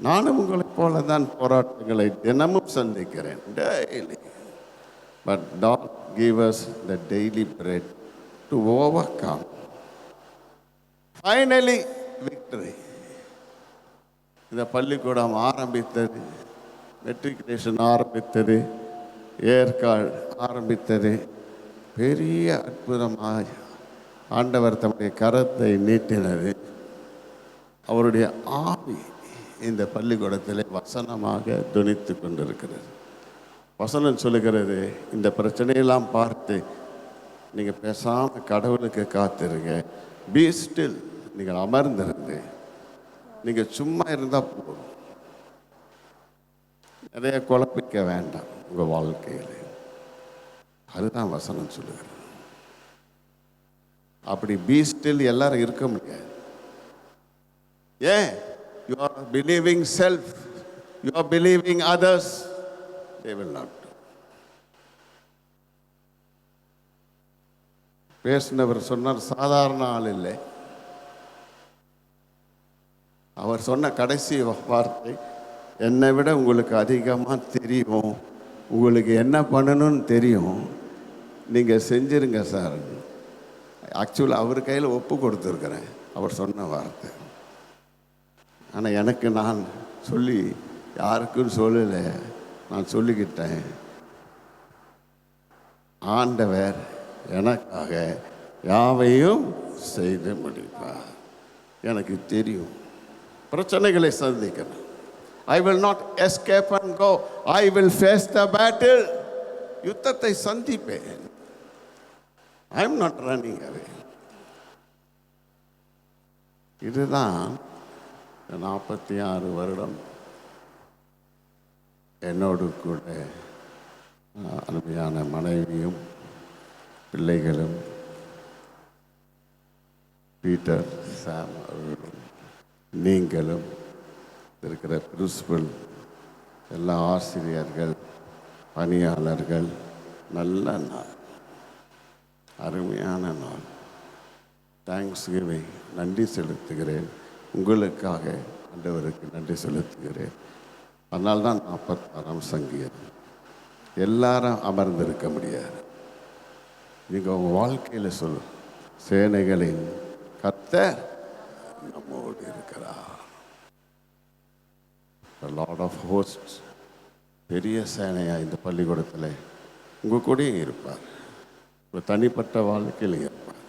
நானும் உங்களைப் போல தான் போராட்டங்களை தினமும் சந்திக்கிறேன், daily. But God give us the daily bread to overcome. Finally, victory. இந்த பள்ளிக்கூடம் ஆரம்பித்தது, மெட்ரிகுலேஷன் ஆரம்பித்தது, ஏற்காடு ஆரம்பித்தது, பெரிய அற்புதமாக ஆண்டவர் தம்முடைய கரத்தை நீட்டினது. அவருடைய ஆவி இந்த பள்ளிக்கூடத்தில் வசனமாக துணித்து கொண்டிருக்கிறது. வசனம் சொல்லுகிறது, இந்த பிரச்சனையெல்லாம் பார்த்து நீங்கள் பேசாமல் கடவுளுக்கு காத்திருங்க. பி ஸ்டில், நீங்கள் அமர்ந்திருந்து நீங்கள் சும்மா இருந்தால் போதும். நிறைய குழப்பிக்க வேண்டாம் உங்கள் வாழ்க்கையில். அதுதான் வசனம் சொல்லுகிறது. அப்படி பி ஸ்டில் எல்லாரும் இருக்க முடியாது. ஏன்? You are believing self, you are believing others, they will not do. பேசினவர் சொன்னார், சாதாரண ஆள் இல்லை. அவர் சொன்ன கடைசி வார்த்தை, என்னை விட உங்களுக்கு அதிகமாக தெரியும், உங்களுக்கு என்ன பண்ணணும்னு தெரியும், நீங்கள் செஞ்சிருங்க சார். ஆக்சுவலாக அவர் கையில் ஒப்பு கொடுத்துருக்குறேன் அவர் சொன்ன வார்த்தை. ஆனால் எனக்கு நான் சொல்லி யாருக்கும் சொல்லலை, நான் சொல்லிக்கிட்டேன். ஆண்டவர் எனக்காக யாவையும் செய்து முடிப்பார். எனக்கு தெரியும் பிரச்சனைகளை சந்திக்கணும். I will not escape and go. I will face the battle. யுத்தத்தை சந்திப்பேன். I am not running away. இதுதான் 46 வருடம் என்னோடு கூட அருமையான மனைவியும் பிள்ளைகளும் பீட்டர், சாம் அவர்களும் நீங்களும் இருக்கிற பிரின்சிபல், எல்லா ஆசிரியர்கள், பணியாளர்கள், நல்ல நாள், அருமையான நாள். தேங்க்ஸ் கிவிங், நன்றி செலுத்துகிறேன். உங்களுக்காக ஆண்டவருக்கு நன்றி செலுத்துகிறேன். அதனால்தான் 46ஆம் சங்கீதம். எல்லாரும் அமர்ந்திருக்க முடியாது. நீங்கள் உங்கள் வாழ்க்கையில் சொல்லு, சேனைகளின் கர்த்தர் நம்மோடு இருக்கிறார். லார்ட் ஆஃப் ஹோஸ்ட்ஸ், பெரிய சேனையாக இந்த பள்ளிக்கூடத்தில் உங்கள் கூடயும் இருப்பார். ஒரு தனிப்பட்ட வாழ்க்கையில் இருப்பார்.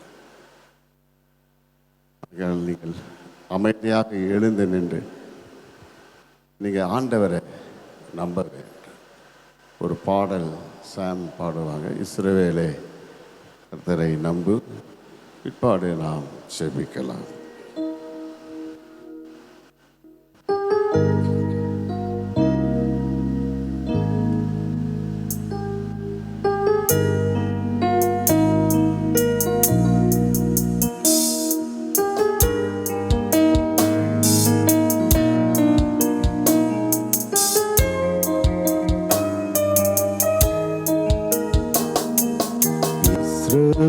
நீங்கள் அமைதியாக எழுந்து நின்று நீங்கள் ஆண்டவரை நம்ப வேண்டும். ஒரு பாடல் சாம் பாடுவாங்க, இஸ்ரவேலே கர்த்தரை நம்பு. பிற்பாடு நாம் செபிக்கலாம்.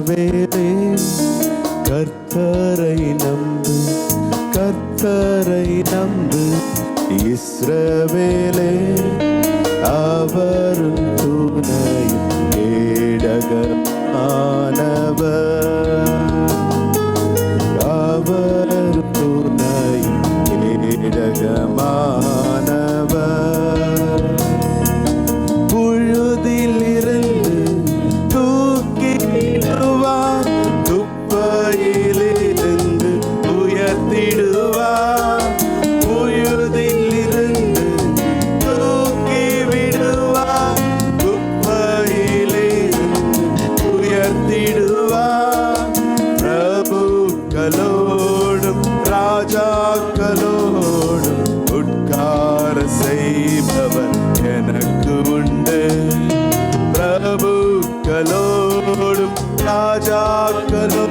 இஸ்ரவேலே கர்த்தரை நம்பு, கர்த்தரை நம்பு. இஸ்ரவேலே அவரும் துணையும் கேடகமானவர், அவரும் துணையும் கேடகமானவர். புழுதிலிருந்து தூக்கிடுவார், துப்பையிலிருந்து உயர்த்திடுவார். புழுதிலிருந்து தூக்கி விடுவார், துப்பையிலிருந்து உயர்த்திடுவார். பிரபுக்களோடும் ராஜாக்களோடும் உட்கார செய்பவர் எனக்கு உண்டு. பிரபுக்களோடும் ராஜாக்களோடும்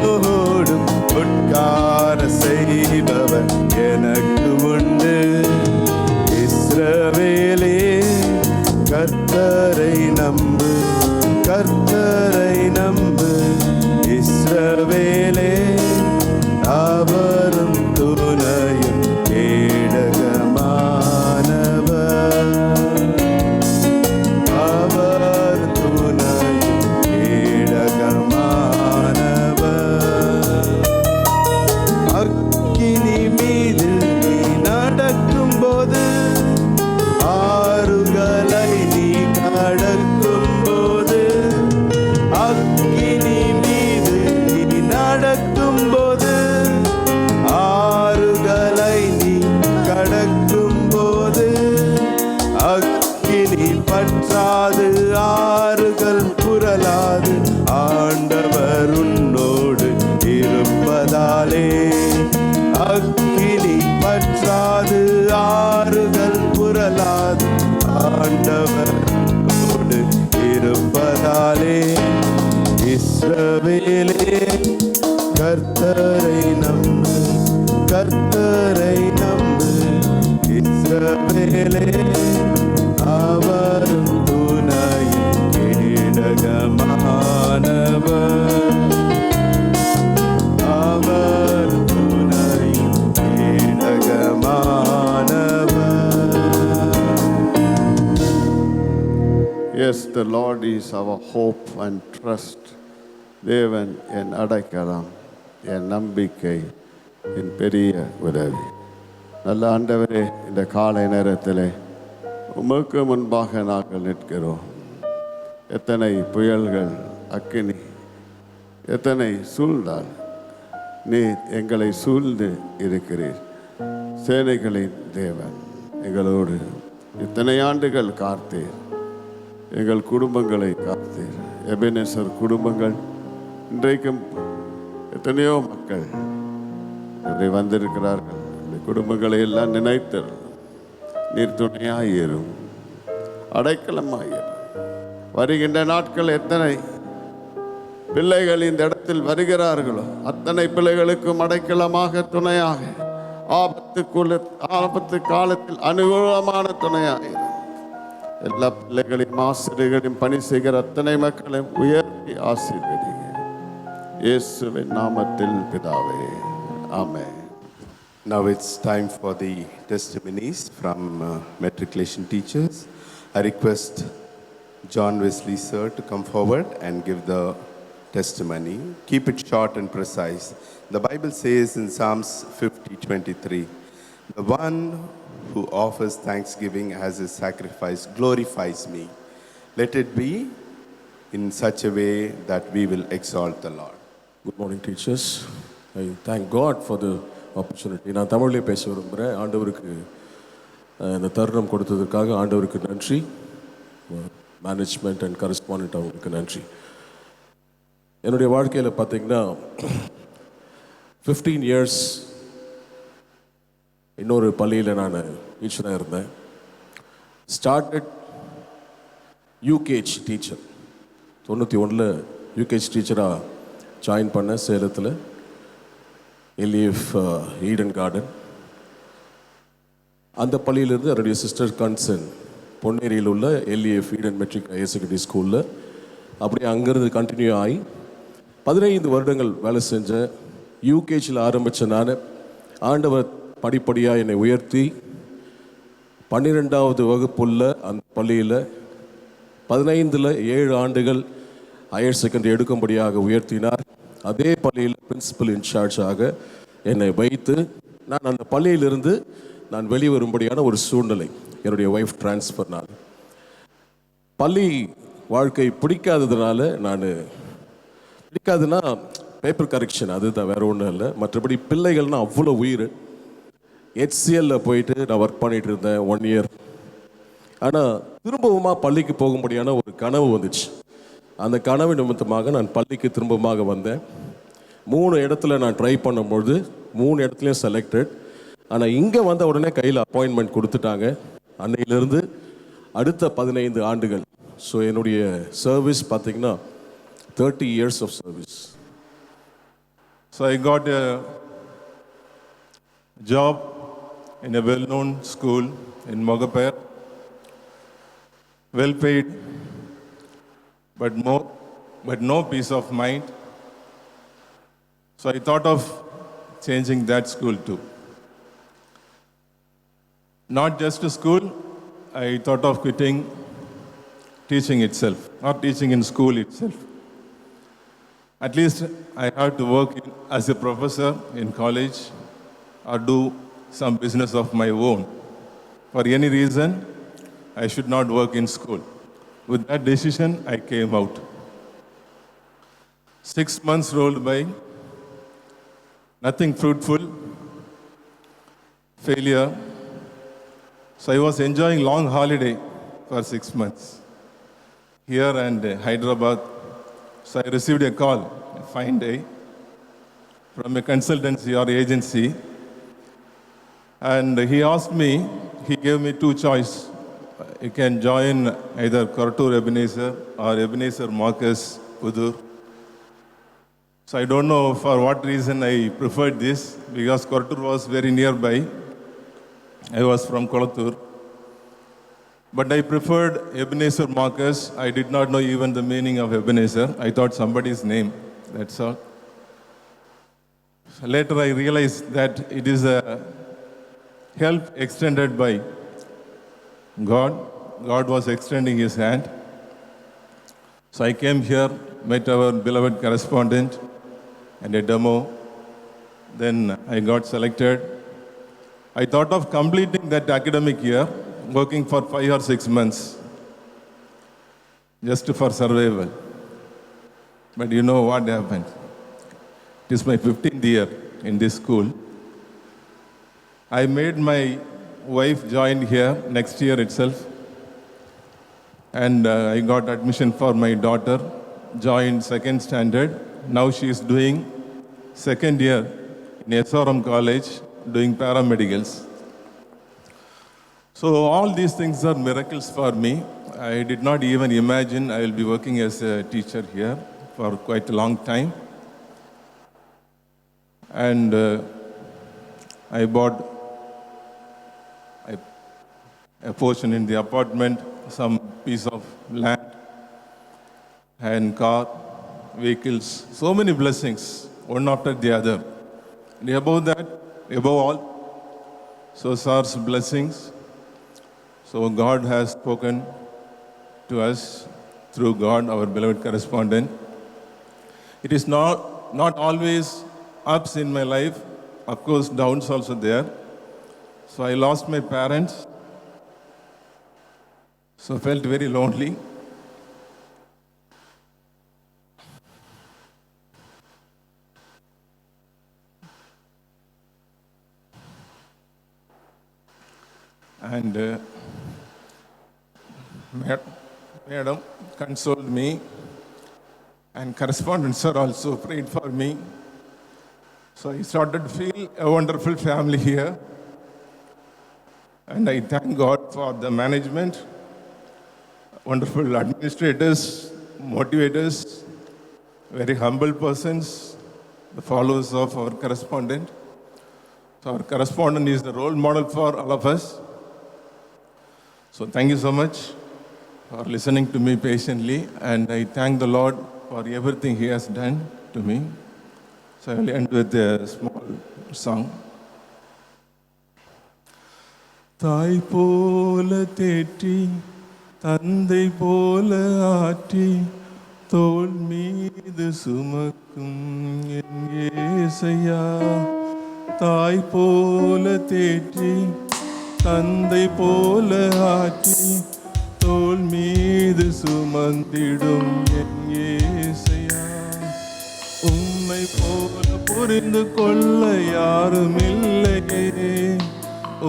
உட்கார செய்பவர் எனக்கு உண்டு. இஸ்ரவேலே கர்த்தரை நம்பு, கர்த்தரை நம்பு. இஸ்ரவேலே அவரும் துணையும் கேடகமானவர், அவர் துணையும் கேடகமானவர். அக்கினி மீது நீ நடக்கும்போது, ஆறுகளை நீ கடக்கும்போது, அக்கினி மீது நீ நடக்கும்போது, ஆறுகளை நீ கடக்கும்போது, அக்கினி பற்றாது ஆறுகள் புரளாது, ஆண்டவர் உன்னோடு இருப்பதாலே. அக்கினி பற்றாது ஆறுகள் புரளாது, ஆண்டவர் உன்னோடு இருப்பதாலே. இஸ்ரவேலே கர்த்தரை நம்பு, கர்த்தரை நம்பு. இஸ்ரவேலே அவரும் துணையும் கேடகமானவர், அவர் துணையும் கேடகமானவர். Yes, the Lord is our hope and trust. தேவன் என் அடைக்கலம், என் நம்பிக்கை, என் பெரிய உதவி. நல்ல ஆண்டவரே, இந்த காலை நேரத்தில் உமக்கு முன்பாக நாங்கள் நிற்கிறோம். எத்தனை புயல்கள், அக்கினி எத்தனை சூழ்ந்தால் நீர் எங்களை சூழ்ந்து இருக்கிறீர். சேனைகளின் தேவன் எங்களோடு இத்தனை ஆண்டுகள் காத்தீர், எங்கள் குடும்பங்களை காத்தீர். எபெனேசர் குடும்பங்கள் இன்றைக்கும் எத்தனையோ மக்கள் இப்படி வந்திருக்கிறார்கள். இந்த குடும்பங்களை எல்லாம் நினைத்து நீர் துணையாயிரும், அடைக்கலமாயிரும். வருகின்ற நாட்கள் எத்தனை பிள்ளைகள் இந்த இடத்தில் வருகிறார்களோ அத்தனை பிள்ளைகளுக்கும் அடைக்கலமாக, துணையாக, ஆபத்து காலத்தில் அனுகூலமான துணையாயிரும். எல்லா பிள்ளைகளையும் ஆசிரியர்களையும் பணி செய்கிற அத்தனை மக்களையும் உயர்த்தி ஆசீர்வதிங்க. இயேசுவின் நாமத்தில் பிதாவே, ஆமென். Now it's time for the testimonies from matriculation teachers. I request John Wesley sir to come forward and give the testimony. Keep it short and precise. The Bible says in Psalms 50:23, the one who offers thanksgiving as a sacrifice glorifies me. Let it be in such a way that we will exalt the Lord. Good morning, teachers. I thank God for the opportunity. நான் தமிழிலே பேச விரும்புகிறேன். ஆண்டவருக்கு இந்த தருணம் கொடுத்ததற்காக ஆண்டவருக்கு நன்றி. மேனேஜ்மெண்ட் அண்ட் கரஸ்பாண்டன்ட் அவங்களுக்கு நன்றி. என்னுடைய வாழ்க்கையில் பார்த்தீங்கன்னா 15 years இன்னொரு பள்ளியில் நான் டீச்சராக இருந்தேன். ஸ்டார்டட் யூகேஜி டீச்சர், 91 யூகேஜி டீச்சராக ஜாயின் பண்ண சேலத்தில் எல்இஎஃப் ஈடன் கார்டன். அந்த பள்ளியிலிருந்து என்னுடைய சிஸ்டர் கன்சர்ன் பொன்னேரியில் உள்ள LEF Eden matric higher secondary ஸ்கூலில் அப்படியே அங்கேருந்து கண்டினியூ ஆகி 15 வருடங்கள் வேலை செஞ்சேன். யூகேஜியில் ஆரம்பித்த நான், ஆண்டவர் படிப்படியாக என்னை உயர்த்தி 12வது வகுப்புள்ள அந்த பள்ளியில் 15ல் 7 ஆண்டுகள் ஹையர் செகண்டரி எடுக்கும்படியாக உயர்த்தினார். அதே பள்ளியில் பிரின்சிபல் இன்சார்ஜாக என்னை வைத்து நான் அந்த பள்ளியிலிருந்து நான் வெளிவரும்படியான ஒரு சூழ்நிலை. என்னுடைய ஒய்ஃப் டிரான்ஸ்ஃபர்னால் பள்ளி வாழ்க்கை பிடிக்காததுனால பிடிக்காதுன்னா பேப்பர் கரெக்ஷன், அதுதான், வேற ஒன்றும் இல்லை. மற்றபடி பிள்ளைகள்னால் அவ்வளோ உயிர். HCLல போயிட்டு நான் ஒர்க் பண்ணிட்டு இருந்தேன் 1 இயர். ஆனால் திரும்பவுமா பள்ளிக்கு போகும்படியான ஒரு கனவு வந்துச்சு. அந்த கனவு நிமித்தமாக நான் பள்ளிக்கு திரும்பமாக வந்தேன். 3 இடத்துல நான் ட்ரை பண்ணும்பொழுது 3 இடத்துலையும் செலக்டட். ஆனால் இங்கே வந்த உடனே கையில் அப்பாயின்மெண்ட் கொடுத்துட்டாங்க. அன்னையிலிருந்து அடுத்த 15 ஆண்டுகள். ஸோ என்னுடைய சர்வீஸ் பார்த்தீங்கன்னா 30 years of service. So I got a job in a well-known school in Mogappair, well paid, but no peace of mind. So I thought of changing that school too. Not just a school, I thought of quitting teaching itself, not teaching in school itself. At least I have to work as a professor in college or do some business of my own. For any reason, I should not work in school. With that decision, I came out. 6 months rolled by, nothing fruitful, failure. So I was enjoying long holiday for 6 months here and Hyderabad. So I received a call, a fine day, from a consultancy or agency. And he asked me, he gave me 2 choices. You can join either Korattur Ebenezer or Ebenezer Marcus Pudur. So I don't know for what reason I preferred this, because Korattur was very nearby. I was from Kolattur. But I preferred Ebenezer Marcus. I did not know even the meaning of Ebenezer. I thought somebody's name, that's all. Later I realized that it is a help extended by God. God was extending his hand. So I came here, met our beloved correspondent and a demo. Then I got selected. I thought of completing that academic year, working for 5 or 6 months, just for survival. But you know what happened? It is my 15th year in this school. I made my wife join here next year itself. And I got admission for my daughter, joined 2nd standard. Now she is doing 2nd year in SRM College, doing paramedicals. So all these things are miracles for me. I did not even imagine I will be working as a teacher here for quite a long time. And I bought a portion in the apartment, some piece of land and car, vehicles, so many blessings, one after the other. And above all, so Sir's blessings. So God has spoken to us through God, our beloved correspondent. It is not always ups in my life. Of course, downs also there. So I lost my parents. So felt very lonely. And Madam consoled me, and correspondents are also prayed for me. So I started to feel a wonderful family here. And I thank God for the management, wonderful administrators, motivators, very humble persons, the followers of our correspondent. So our correspondent is the role model for all of us. So thank you so much for listening to me patiently, and I thank the Lord for everything he has done to me. So I'll end with a small song. தாய் போல தேற்றி தந்தை போல ஆற்றி தோள் மீது சுமக்கும் என் இயேசையா. தாய் போல தேற்றி தந்தை போல ஆற்றி தோள் மீது சுமந்திடும் என் இயேசையா. உம்மை போல புரிந்து கொள்ள யாரும் இல்லையே,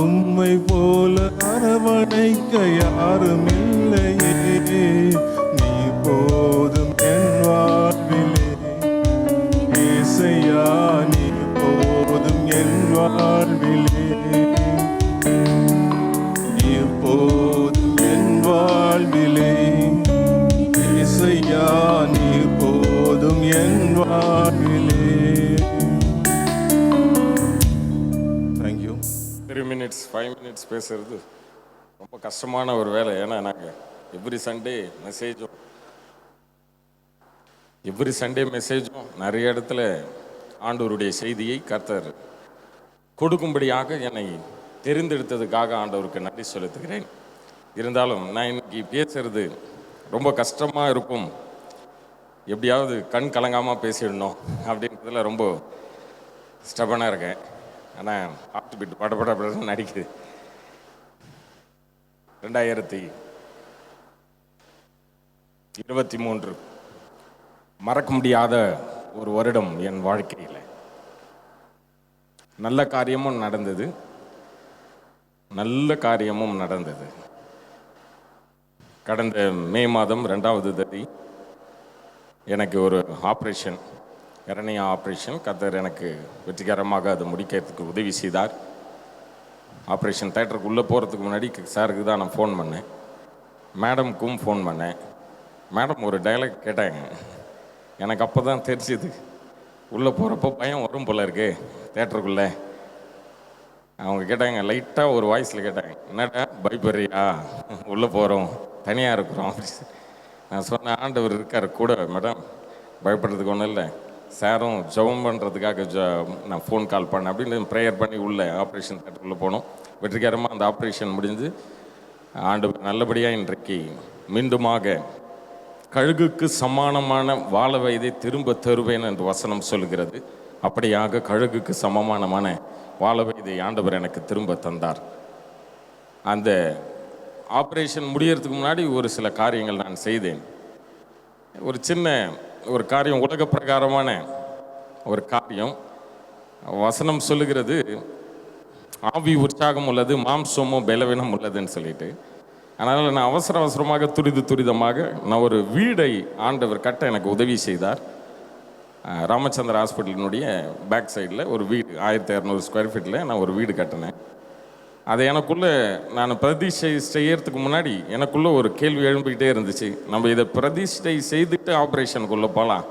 உம்மை போல அரவணைக்க யாரும் இல்லையே. நீ போதும் என் வாழ்விலே இயேசையா, நீ போதும் என் வாழ்விலே. நீ போதும் என் வாழ்விலே இயேசையா, நீ போதும் என் வாழ்விலே. தேங்க்யூ. 3 minutes 5 minutes பேசுறது ரொம்ப கஷ்டமான ஒரு வேலை. ஏன்னா நாங்கள் எவ்ரி சண்டே மெசேஜும் நிறைய இடத்துல ஆண்டவருடைய செய்தியை கர்த்தர் கொடுக்கும்படியாக என்னை தெரிந்தெடுத்ததுக்காக ஆண்டவருக்கு நன்றி செலுத்துகிறேன். இருந்தாலும் நான் இன்னைக்கு பேசுறது ரொம்ப கஷ்டமாக இருக்கும். எப்படியாவது கண் கலங்காமல் பேசிடணும் அப்படின்றதுல ரொம்ப ஸ்டபனாக இருக்கேன். ஆனால் ஹார்ட் பீட் படப்படப்பட நடிக்குது. 2023 மறக்க முடியாத ஒரு வருடம் என் வாழ்க்கையில். நல்ல காரியமும் நடந்தது. கடந்த மே மாதம் 2வது தேதி எனக்கு ஒரு ஆப்ரேஷன், இரணைய ஆப்ரேஷன். கர்த்தர் எனக்கு வெற்றிகரமாக அதை முடிக்கிறதுக்கு உதவி செய்தார். ஆப்ரேஷன் தேட்டருக்கு உள்ளே போகிறதுக்கு முன்னாடி சாருக்கு தான் நான் ஃபோன் பண்ணேன், மேடமுக்கும் ஃபோன் பண்ணேன். மேடம் ஒரு டைலாக் கேட்டாங்க. எனக்கு அப்போ தான் தெரிஞ்சுது, உள்ளே போகிறப்போ பயம் வரும் போல இருக்கு தேட்டருக்குள்ளே. அவங்க கேட்டாங்க, லைட்டாக ஒரு வாய்ஸில் கேட்டாங்க, என்னடா பயப்படுறியா, உள்ளே போகிறோம், தனியாக இருக்கிறோம் அப்படி. நான் சொன்னேன், ஆண்டவர் இருக்கார் கூட மேடம், பயப்படுறதுக்கு ஒன்றும் இல்லை. சாரும் ஜெபம் பண்ணுறதுக்காக நான் ஃபோன் கால் பண்ணேன் அப்படின்னு ப்ரேயர் பண்ணி உள்ளே ஆப்ரேஷன் தேட்டருக்குள்ளே போனோம். வெற்றிகரமாக அந்த ஆப்ரேஷன் முடிஞ்சு ஆண்டவர் நல்லபடியாக இன்றைக்கு மீண்டுமாக கழுகுக்கு சமானமான வாழ வயதை திரும்ப தருவேன் என்று வசனம் சொல்கிறது. அப்படியாக கழுகுக்கு சமமானமான வாழ வயதை ஆண்டவர் எனக்கு திரும்ப தந்தார். அந்த ஆப்ரேஷன் முடியறதுக்கு முன்னாடி ஒரு சில காரியங்கள் நான் செய்தேன். ஒரு சின்ன ஒரு காரியம், உலக பிரகாரமான ஒரு காரியம். வசனம் சொல்லுகிறது, ஆவி உற்சாகம் உள்ளது, மாம்சமோ பலவீனம் உள்ளதுன்னு சொல்லிட்டு. அதனால் நான் அவசரமாக துரிதமாக நான் ஒரு வீடை ஆண்டவர் கட்ட எனக்கு உதவி செய்தார். ராமச்சந்திர ஹாஸ்பிட்டலினுடைய பேக் சைடில் ஒரு வீடு 1200 ஸ்கொயர் ஃபீட்டில் நான் ஒரு வீடு கட்டினேன். அதை எனக்குள்ளே நான் பிரதிஷ்டை செய்யறதுக்கு முன்னாடி எனக்குள்ளே ஒரு கேள்வி எழும்பிக்கிட்டே இருந்துச்சு, நம்ம இதை பிரதிஷ்டை செய்துட்டு ஆப்ரேஷனுக்குள்ளே போகலாம்,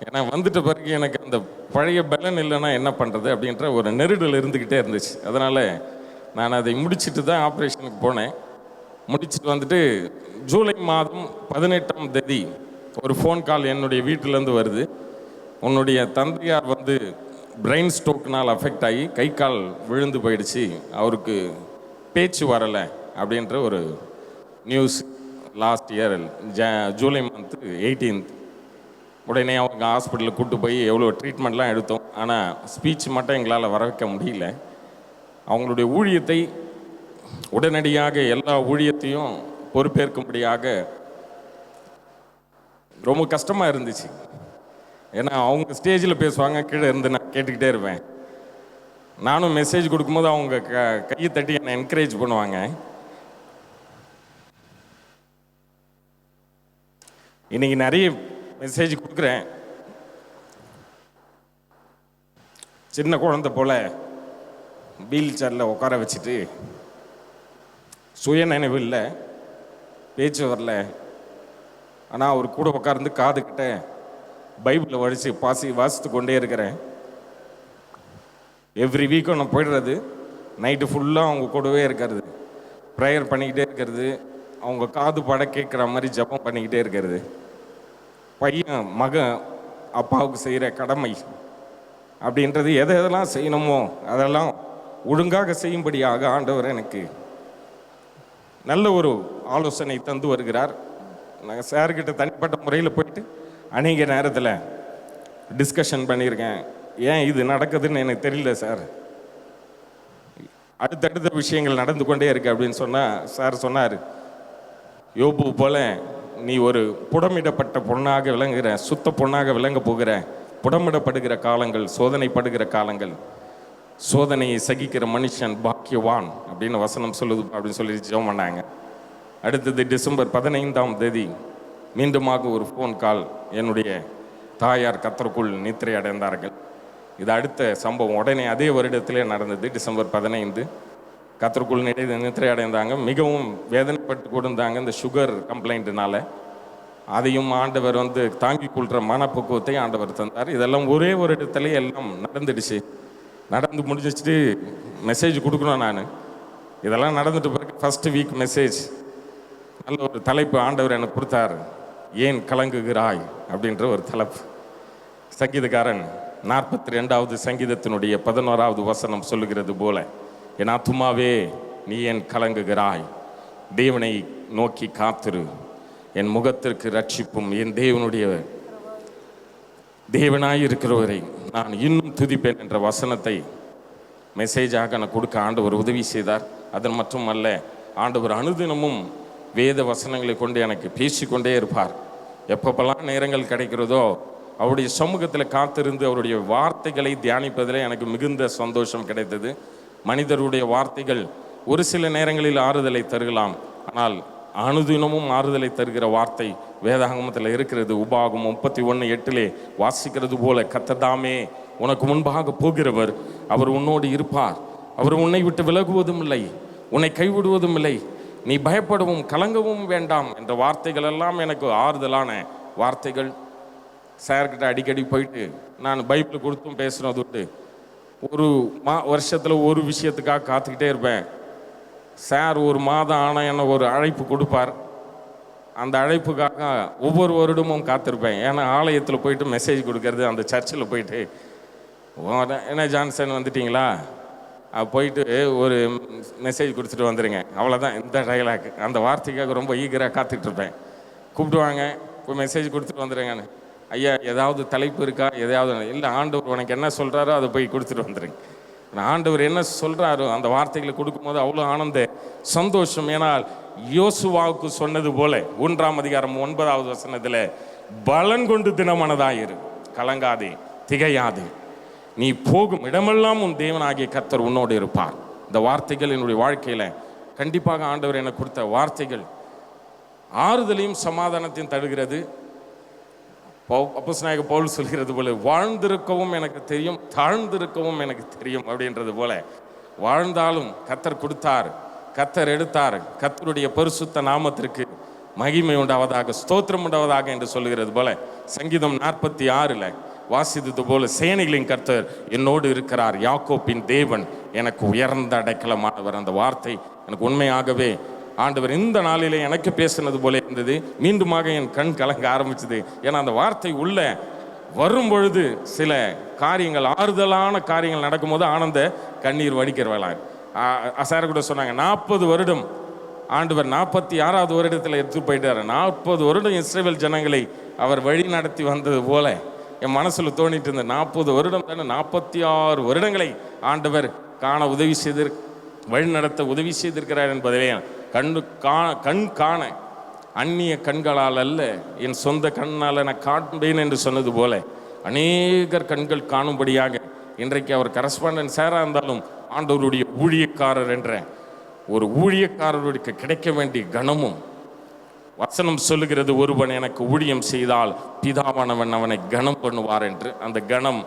ஏன்னா வந்துட்ட பிறகு எனக்கு அந்த பழைய பலன் இல்லைன்னா என்ன பண்ணுறது அப்படின்ற ஒரு நெருடல் இருந்துக்கிட்டே இருந்துச்சு. அதனால் நான் அதை முடிச்சுட்டு தான் ஆப்ரேஷனுக்கு போனேன். முடிச்சுட்டு வந்துட்டு ஜூலை மாதம் 18ஆம் தேதி ஒரு ஃபோன் கால் என்னுடைய வீட்டிலேருந்து வருது. உன்னுடைய தந்தையார் பிரெயின் ஸ்ட்ரோக்னால் அஃபெக்ட் ஆகி கை கால் விழுந்து போயிடுச்சு, அவருக்கு பேச்சு வரலை அப்படின்ற ஒரு news. Last year July month 18th. உடனே அவங்க ஹாஸ்பிட்டலுக்கு கூப்பிட்டு போய் எவ்வளோ ட்ரீட்மெண்ட்லாம் எடுத்தோம். ஆனால் ஸ்பீச் மட்டும் எங்களால் வர வைக்க முடியல. அவங்களுடைய ஊழியத்தை உடனடியாக எல்லா ஊழியத்தையும் பொறுப்பேற்கும்படியாக ரொம்ப கஷ்டமாக இருந்துச்சு. ஏன்னா அவங்க ஸ்டேஜில் பேசுவாங்க, கீழே இருந்து நான் கேட்டுக்கிட்டே இருப்பேன். நானும் மெசேஜ் கொடுக்கும்போது அவங்க கையை தட்டி என்னை என்கரேஜ் பண்ணுவாங்க. இன்னைக்கு நிறைய மெசேஜ் கொடுக்குறேன். சின்ன குழந்தை போல வீல் சேரில் உட்கார வச்சுட்டு, சுய நினைவு இல்லை, பேச்சு வரல, ஆனால் அவர் கூட உட்கார்ந்து காதுகிட்ட பைபிளை வாசித்து கொண்டே இருக்கிறேன். எவ்ரி வீக்கும் நான் போயிடுறது, நைட்டு ஃபுல்லாக அவங்க கூடவே இருக்கிறது, ப்ரேயர் பண்ணிக்கிட்டே இருக்கிறது, அவங்க காது பட கேட்குற மாதிரி ஜபம் பண்ணிக்கிட்டே இருக்கிறது. பையன் மகன் அப்பாவுக்கு செய்கிற கடமை அப்படின்றது எதெல்லாம் செய்யணுமோ அதெல்லாம் ஒழுங்காக செய்யும்படியாக ஆண்டவர் எனக்கு நல்ல ஒரு ஆலோசனை தந்து வருகிறார். நாங்கள் சார்கிட்ட தனிப்பட்ட முறையில் போயிட்டு அநேக நேரத்தில் டிஸ்கஷன் பண்ணியிருக்கேன். ஏன் இது நடக்குதுன்னு எனக்கு தெரியல சார், அடுத்தடுத்த விஷயங்கள் நடந்து கொண்டே இருக்கு அப்படின்னு சொன்னால் சார் சொன்னார், யோபு போல நீ ஒரு புடமிடப்பட்ட பொண்ணாக விளங்குகிற, சுத்த பொண்ணாக விளங்க போகிற, புடமிடப்படுகிற காலங்கள், சோதனைப்படுகிற காலங்கள், சோதனையை சகிக்கிற மனுஷன் பாக்கியவான் அப்படின்னு வசனம் சொல்லுது அப்படின்னு சொல்லி ஜெபம் பண்ணாங்க. அடுத்தது டிசம்பர் 15ஆம் தேதி மீண்டுமாக ஒரு ஃபோன் கால். என்னுடைய தாயார் கர்த்தருக்குள் நித்திரை அடைந்தார்கள். இது அடுத்த சம்பவம். உடனே அதே வருடத்திலே நடந்தது. டிசம்பர் 15 கர்த்தருக்குள் நித்திரை அடைந்தாங்க. மிகவும் வேதனைப்பட்டு கொடுந்தாங்க இந்த சுகர் கம்ப்ளைண்ட்னால. அதையும் ஆண்டவர் தாங்கி கொள்கிற மனப்பக்குவத்தை ஆண்டவர் தந்தார். இதெல்லாம் ஒரே ஒரு இடத்துல எல்லாம் நடந்துடுச்சு. நடந்து முடிஞ்சிச்சுட்டு மெசேஜ் கொடுக்கணும். நான் இதெல்லாம் நடந்துட்டு பிறகு ஃபஸ்ட்டு வீக் மெசேஜ் நல்ல ஒரு தலைப்பு ஆண்டவர் எனக்கு கொடுத்தார், ஏன் கலங்குகிறாய் அப்படின்ற ஒரு தலைப்பு. சங்கீதக்காரன் 42வது சங்கீதத்தினுடைய 11வது வசனம் சொல்லுகிறது போல, என் ஆத்துமாவே நீ ஏன் கலங்குகிறாய், தேவனை நோக்கி காத்திரு, என் முகத்திற்கு ரட்சிப்பும் என் தேவனாய் இருக்கிறவரை நான் இன்னும் துதிப்பேன் என்ற வசனத்தை மெசேஜாக நான் கொடுக்க ஆண்டவர் உதவி செய்தார். அது மட்டுமல்ல, ஆண்டவர் அனுதினமும் வேத வசனங்களை கொண்டு எனக்கு பேசிக்கொண்டே இருப்பார். எப்பப்பெல்லாம் நேரங்கள் கிடைக்கிறதோ அவருடைய சமூகத்தில் காத்திருந்து அவருடைய வார்த்தைகளை தியானிப்பதில் எனக்கு மிகுந்த சந்தோஷம் கிடைத்தது. மனிதருடைய வார்த்தைகள் ஒரு சில நேரங்களில் ஆறுதலை தருகலாம், ஆனால் அனுதினமும் ஆறுதலை தருகிற வார்த்தை வேதாகமத்தில் இருக்கிறது. உபாகமம் 31:8 வாசிக்கிறது போல, கர்த்தர்தாமே உனக்கு முன்பாக போகிறவர், அவர் உன்னோடு இருப்பார், அவர் உன்னை விட்டு விலகுவதும் இல்லை, உன்னை கைவிடுவதும் இல்லை, நீ பயப்படவும் கலங்கவும் வேண்டாம் என்ற வார்த்தைகள் எல்லாம் எனக்கு ஆறுதலான வார்த்தைகள். சார்கிட்ட அடிக்கடி போயிட்டு நான் பைபிள் கொடுத்தும் பேசுனது உண்டு. ஒரு வருஷத்தில் ஒரு விஷயத்துக்காக காத்துக்கிட்டே இருப்பேன். சார் ஒரு மாதம் ஆனால் என்ன ஒரு அழைப்பு கொடுப்பார். அந்த அழைப்புக்காக ஒவ்வொரு வருடமும் காத்திருப்பேன். ஏன்னா ஆலயத்தில் போயிட்டு மெசேஜ் கொடுக்கறது, அந்த சர்ச்சில் போயிட்டு என்ன ஜான்சன் வந்துட்டிங்களா போயிட்டு ஒரு மெசேஜ் கொடுத்துட்டு வந்துடுங்க, அவ்வளோதான். இந்த டைலாக், அந்த வார்த்தைக்காக ரொம்ப ஈகராக காத்துக்கிட்டு இருப்பேன். கூப்பிடுவாங்க, போய் மெசேஜ் கொடுத்துட்டு வந்துடுங்கன்னு. ஐயா ஏதாவது தலைப்பு இருக்கா, எதையாவது இல்லை, ஆண்டவர் உனக்கு என்ன சொல்கிறாரோ அதை போய் கொடுத்துட்டு வந்துடுங்க. ஆண்டவர் என்ன சொல்கிறாரோ அந்த வார்த்தைகளை கொடுக்கும்போது அவ்வளோ ஆனந்த சந்தோஷம். ஏனால் யோசுவாவுக்கு சொன்னது போல 1ஆம் அதிகாரம் 9வது வசனத்தில், பலன் கொண்டு தினமனதாயிரு, கலங்காதே திகையாதே, நீ போகும் இடமெல்லாம் உன் தேவனாகிய கர்த்தர் உன்னோடு இருப்பார். இந்த வார்த்தைகள் என்னுடைய வாழ்க்கையில் கண்டிப்பாக ஆண்டவர் எனக்கு கொடுத்த வார்த்தைகள் ஆறுதலையும் சமாதானத்தையும் தருகிறது. அப்போஸ்தலனாகிய பவுல் சொல்கிறது போல, வாழ்ந்திருக்கவும் எனக்கு தெரியும், தாழ்ந்திருக்கவும் எனக்கு தெரியும் அப்படின்றது போல, வாழ்ந்தாலும் கர்த்தர் கொடுத்தார், கர்த்தர் எடுத்தார், கர்த்தருடைய பரிசுத்த நாமத்திற்கு மகிமை உண்டாவதாக, ஸ்தோத்திரம் உண்டாவதாக என்று சொல்லுகிறது போல, சங்கீதம் 46 வாசித்தது போல, சேனைகளின் கர்த்தர் என்னோடு இருக்கிறார், யாக்கோப்பின் தேவன் எனக்கு உயர்ந்த அடைக்கலமானவர். அந்த வார்த்தை எனக்கு உண்மையாகவே ஆண்டவர் இந்த நாளிலே எனக்கு பேசினது போல இருந்தது. மீண்டுமாக என் கண் கலங்க ஆரம்பிச்சது. ஏன்னா அந்த வார்த்தை உள்ள வரும் பொழுது சில காரியங்கள், ஆறுதலான காரியங்கள் நடக்கும்போது ஆனந்த கண்ணீர் வடிக்கிறவளாங்க. சார் கூட சொன்னாங்க, 40 வருடம் ஆண்டவர் 46வது வருடத்தில் எடுத்து போயிட்டார். 40 வருடம் இஸ்ரவேல் ஜனங்களை அவர் வழி நடத்தி வந்தது போல என் மனசில் தோணிட்டு இருந்த 40 வருடம் தானே, 46 வருடங்களை ஆண்டவர் காண உதவி செய்து, வழி நடத்த உதவி செய்திருக்கிறார் என்பதிலே கண் காண அந்நிய கண்களால் அல்ல, என் சொந்த கண்ணால் நான் காண்பேன் என்று சொன்னது போல அநேகர் கண்கள் காணும்படியாக இன்றைக்கு அவர் கரஸ்பாண்டன்ட் சாராக இருந்தாலும் ஆண்டவருடைய ஊழியக்காரர் என்ற ஒரு ஊழியக்காரருக்கு கிடைக்க வேண்டிய கனமும், வசனம் சொல்லுகிறது, ஒருவன் எனக்கு ஊழியம் செய்தால் பிதாவானவன் அவனை கனம் பண்ணுவார் என்று. அந்த கனம்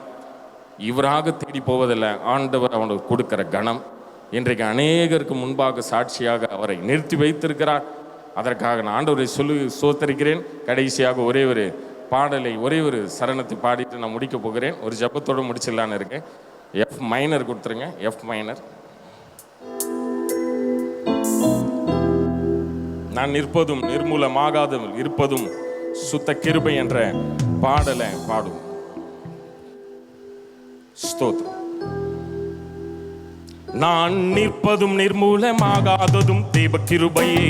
இவராக தேடி போவதில்லை, ஆண்டவர் அவனுக்கு கொடுக்கிற கனம் இன்றைக்கு அநேகருக்கு முன்பாக சாட்சியாக அவரை நிறுத்தி வைத்திருக்கிறார். அதற்காக நான் ஆண்டவரை சோத்தரிக்கிறேன். கடைசியாக ஒரே ஒரு பாடலை, ஒரே ஒரு சரணத்தை பாடிட்டு நான் முடிக்க போகிறேன். ஒரு ஜபத்தோடு முடிச்சிடலான்னு இருக்கேன். எஃப் மைனர் கொடுத்துருங்க. F minor. நான் நிற்பதும் நிர்மூலமாகாதும் இருப்பதும் சுத்த கிருபை என்ற பாடலை பாடும். ஸ்தோத்திரம். நான் நிற்பதும் நிர்மூலமாகாததும் தேவ கிருபையே,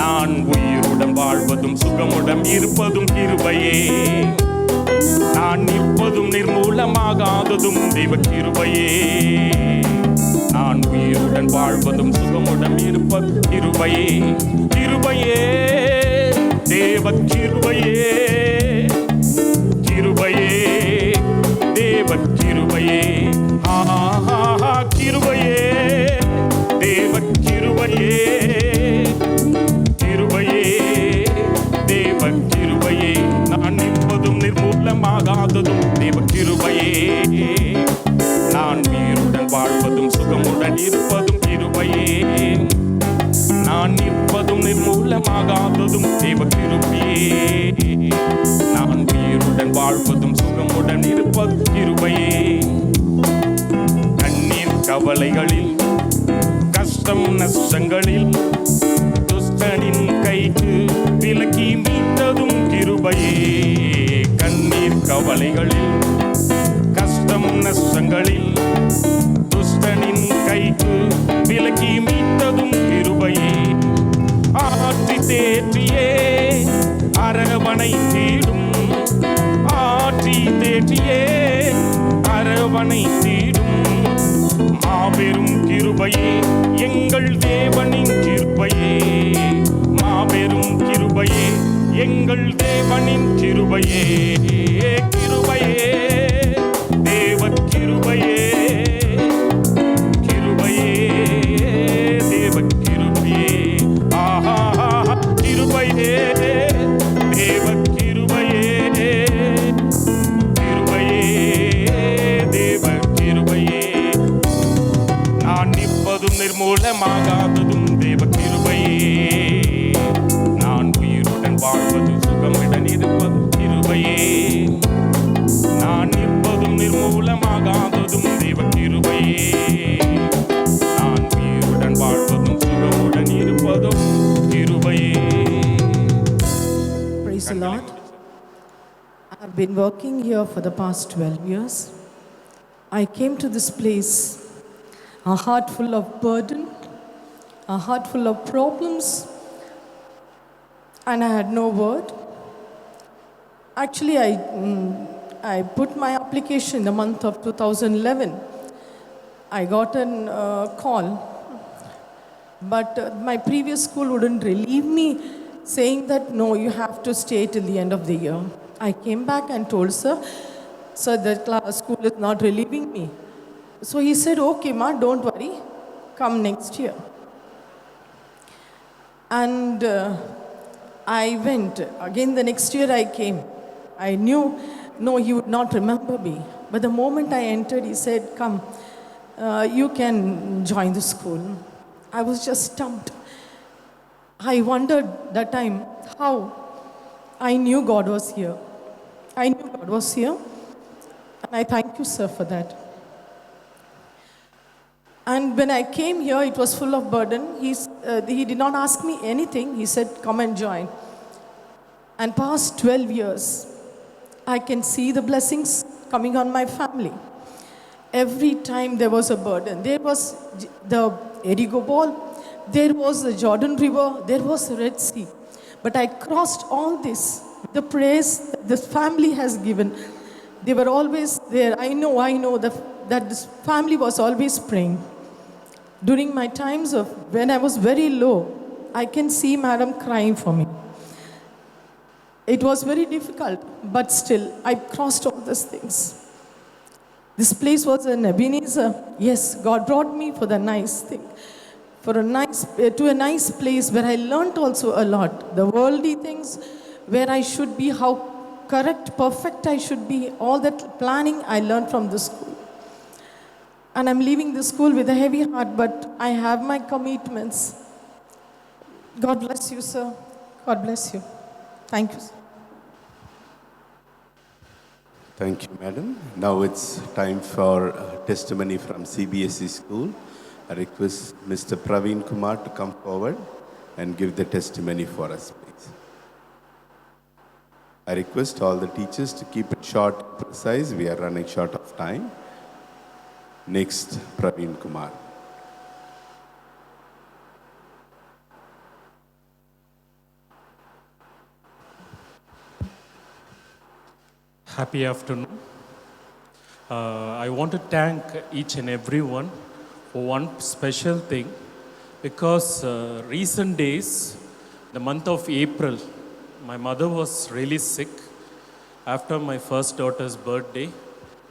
நான் உயிருடன் வாழ்வதும் சுகமுடன் இருப்பதும் கிருபையே. நான் நிற்பதும் நிர்மூலமாகாததும் தேவ கிருபையே, நான் உயிருடன் வாழ்வதும் சுகமுடன் இருப்பதும் கிருபையே. கிருபையே, தேவ கிருபையே, கிருபையே, தேவ கிருபையே. ஆஹா, கிருபையே, தேவ கிருபையே, கிருபையே, தேவ கிருபையே. நான் நிற்பதும் நிர்மூலமாகாததும் தேவ கிருபையே, நான் உயிருடன் வாழ்வதும் சுகமுடன் இருப்பதும் கிருபையே. நான் நிற்பதும் நிர்மூலமாகாததும் தேவ கிருபையே, நான் உயிருடன் வாழ்வதும் சுகமுடன் இருப்பதும் கிருபையே. கண்ணீர் கவலைகளில் கஷ்டம் நஷ்டங்களில் துஷ்டனின் கைக்கு விலக்கி மீட்டதும் கிருபையே. கண்ணீர் கவலைகளில் கஷ்டம் நஷ்டங்களில் துஷ்டனின் கைக்கு விலக்கி மீட்டதும் கிருபையே. ஆற்றி தேற்றியே அரவணை தீடும், ஆற்றி தேற்றியே அரவணை தீடும் மாபெரும் கிருபையே, எங்கள் தேவனின் கிருபையே. மாபெரும் கிருபையே, எங்கள் தேவனின் கிருபையே. கிருபையே, தேவ கிருபையே, கிருபையே, தேவ கிருபையே. ஆஹா, கிருபையே, தேவ கிருபையே, கிருபையே, தேவ கிருபையே. நான் நிற்பதும் நிர்மூலமாகாததும் தேவ கிருபையே, நான் உயிருடன் வாழ்வது சுகமுடன் இருப்பது கிருபையே. நான் நிற்பதும் நிர்மூலமாகாததும் தேவ கிருபையே, நான் உயிருடன் வாழ்வதும் சுகமுடன் இருப்பதும் கிருபையே. Praise the Lord. I have been working here for the past 12 years. I came to this place, a heart full of burden, a heart full of problems, and I had no word. Actually, I put my application in the month of 2011. I got a call, but my previous school wouldn't relieve me, saying that no, you have to stay till the end of the year. I came back and told sir, the school is not relieving me. So he said, okay ma, don't worry, come next year. And I went. Again the next year I came. I knew, no, he would not remember me. But the moment I entered, he said, come, you can join the school. I was just stumped. I wondered that time how I knew God was here. I knew God was here. And I thank you, sir, for that. And when I came here, it was full of burden. He did not ask me anything. He said, come and join. And past 12 years, I can see the blessings coming on my family. Every time there was a burden. There was the Erigo Ball, there was the Jordan River, there was the Red Sea. But I crossed all this, the praise that this family has given. They were always there. I know that this family was always praying. During my times of when I was very low, I can see Madam crying for me. It was very difficult, but still, I crossed all these things. This place was an Ebenezer. Yes, God brought me for the nice thing, to a nice place where I learnt also a lot. The worldly things, where I should be, how correct, perfect I should be, all that planning I learned from the school. And I'm leaving the school with a heavy heart, but I have my commitments. God bless you, sir. God bless you. Thank you, sir. Thank you, madam. Now it's time for testimony from CBSE school. I request Mr. Praveen Kumar to come forward and give the testimony for us, please. I request all the teachers to keep it short, precise. We are running short of time. Next, Praveen Kumar. Happy afternoon. I want to thank each and everyone for one special thing because recent days, the month of April, my mother was really sick. After my first daughter's birthday,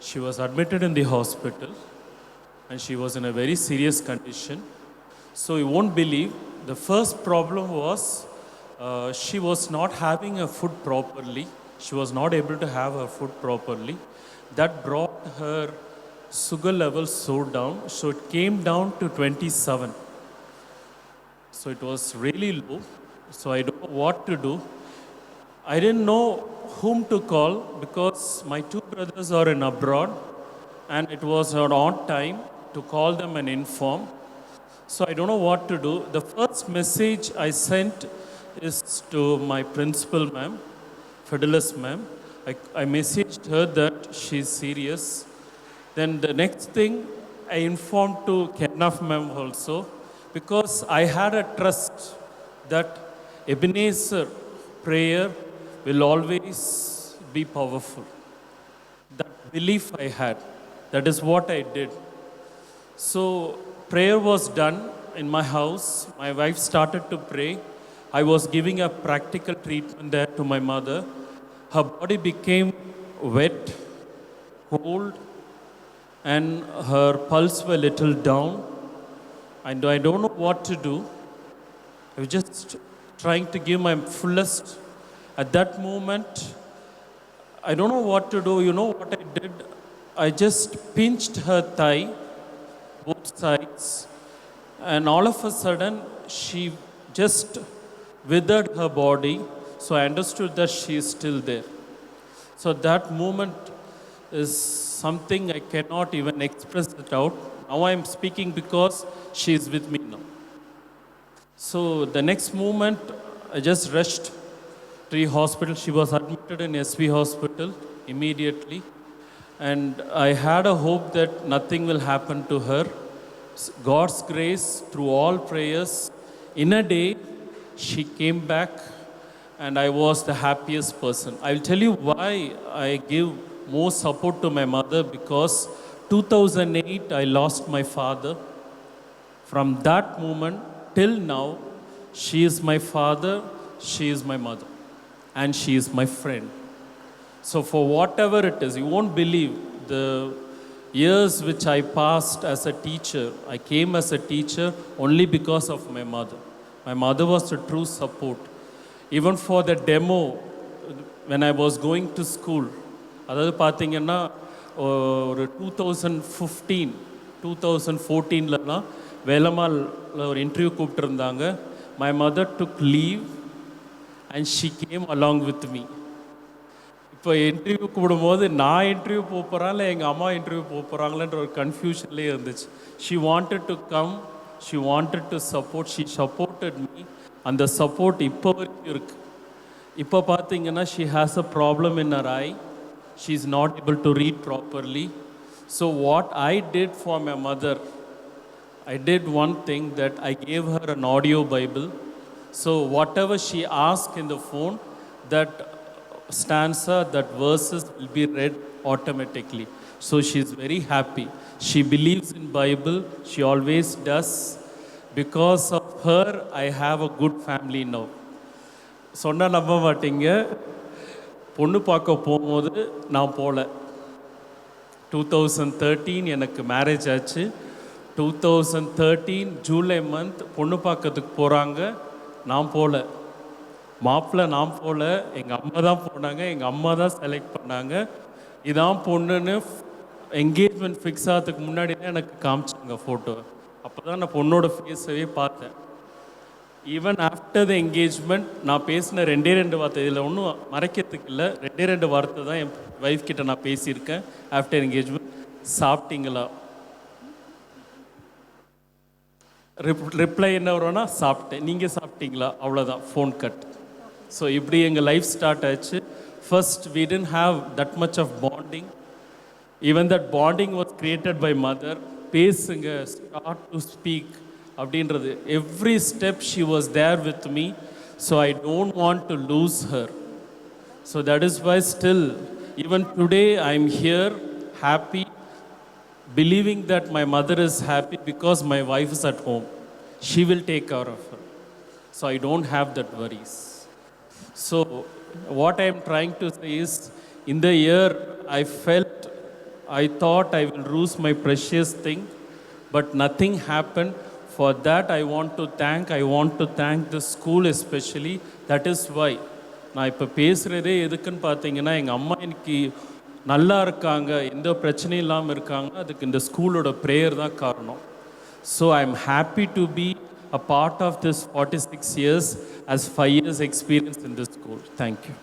she was admitted in the hospital and she was in a very serious condition. So you won't believe, the first problem was she was not having her food properly. She was not able to have her food properly. That brought her sugar levels so down. So it came down to 27. So it was really low. So I don't know what to do. I didn't know whom to call because my two brothers are in abroad and it was an odd time to call them and inform. So I don't know what to do. The first message I sent is to my principal ma'am, Fidelis ma'am. I messaged her that she's serious. Then the next thing I informed to Kenneth ma'am also because I had a trust that Ebenezer prayer will always be powerful. That belief I had. That is what I did. So prayer was done in my house. My wife started to pray. I was giving a practical treatment there to my mother. Her body became wet, cold, and her pulse were little down. And I don't know what to do. I was just trying to give my fullest. At that moment, I don't know what to do. You know what I did? I just pinched her thigh, both sides, and all of a sudden, she just withered her body. So I understood that she is still there. So that moment is something I cannot even express it out. Now I am speaking because she is with me now. So the next moment, I just rushed to the hospital. She was admitted in SV hospital immediately. And I had a hope that nothing will happen to her. God's grace, through all prayers, in a day, she came back and I was the happiest person. I will tell you why I give more support to my mother because 2008 I lost my father. From that moment till now, she is my father, she is my mother, and she is my friend. So for whatever it is, you won't believe the years which I passed as a teacher. I came as a teacher only because of my mother. My mother was the true support. Even for the demo, when I was going to school, அதாவது பார்த்தீங்கன்னா ஒரு 2014லலாம் வேலம்மாளில் ஒரு interview கூப்பிட்டுருந்தாங்க. My mother took leave and she came along with me. இப்போ interview கூப்பிடும்போது நான் இன்டர்வியூ போகிறேன் இல்லை எங்கள் அம்மா இன்டர்வியூ போகிறாங்களன்ற ஒரு கன்ஃபியூஷன்லேயே இருந்துச்சு. She wanted to come, she wanted to support, she supported me. அந்த சப்போர்ட் இப்போ வரைக்கும் இருக்குது. இப்போ பார்த்தீங்கன்னா she has a problem in her I. She is not able to read properly. So what I did for my mother, I did one thing that I gave her an audio Bible. So whatever she asked in the phone, that stanza, that verses will be read automatically. So she is very happy. She believes in Bible. She always does. Because of her, I have a good family now. சொன்னா நம்ப மாட்டீங்க, பொண்ணு பார்க்க போகும்போது நான் போகல. 2013 எனக்கு marriage ஆச்சு. 2013 ஜூலை மந்த் பொண்ணு பார்க்கறதுக்கு போகிறாங்க, நான் போகல. மாப்பிள்ளை நான் போகல, எங்கள் அம்மா தான் போனாங்க. எங்கள் அம்மா தான் செலக்ட் பண்ணாங்க. இதான் பொண்ணுன்னு என்கேஜ்மெண்ட் ஃபிக்ஸ் ஆகிறதுக்கு முன்னாடி தான் எனக்கு காமிச்சாங்க ஃபோட்டோ. அப்போ தான் நான் பொண்ணோட ஃபேஸவே பார்த்தேன். ஈவன் ஆஃப்டர் த என்கேஜ்மெண்ட் நான் பேசின 2 வார்த்தை, இதில் ஒன்றும் மறைக்கிறதுக்கு இல்லை, 2 வார்த்தை தான் என் ஒய்ஃப் கிட்ட நான் பேசியிருக்கேன். ஆஃப்டர் என்கேஜ்மெண்ட், சாப்பிட்டீங்களா? ரிப்ளை என்ன வரும்னா சாப்பிட்டேன். நீங்கள் சாப்பிட்டீங்களா? அவ்வளோதான், ஃபோன் கட். ஸோ இப்படி எங்கள் லைஃப் ஸ்டார்ட் ஆச்சு. First, we didn't have that much of bonding. Even that bonding was created by mother. பேசுங்க, start to speak அப்படின்றது. Every step she was there with me, so I don't want to lose her. So that is why still, even today, I'm here, happy, believing that my mother is happy because my wife is at home. She will take care of her. So I don't have that worries. So what I am trying to say is, in the year I thought I will lose my precious thing, but nothing happened. For that I want to thank the school especially. That is why நான் இப்போ பேசுகிறதே எதுக்குன்னு பார்த்தீங்கன்னா, எங்கள் அம்மா இன்னைக்கு நல்லா இருக்காங்க, எந்த பிரச்சனையும் இல்லாமல் இருக்காங்க, அதுக்கு இந்த ஸ்கூலோட ப்ரேயர் தான் காரணம். So I am happy to be a part of this 46 years as 5 years experience in this school. Thank you.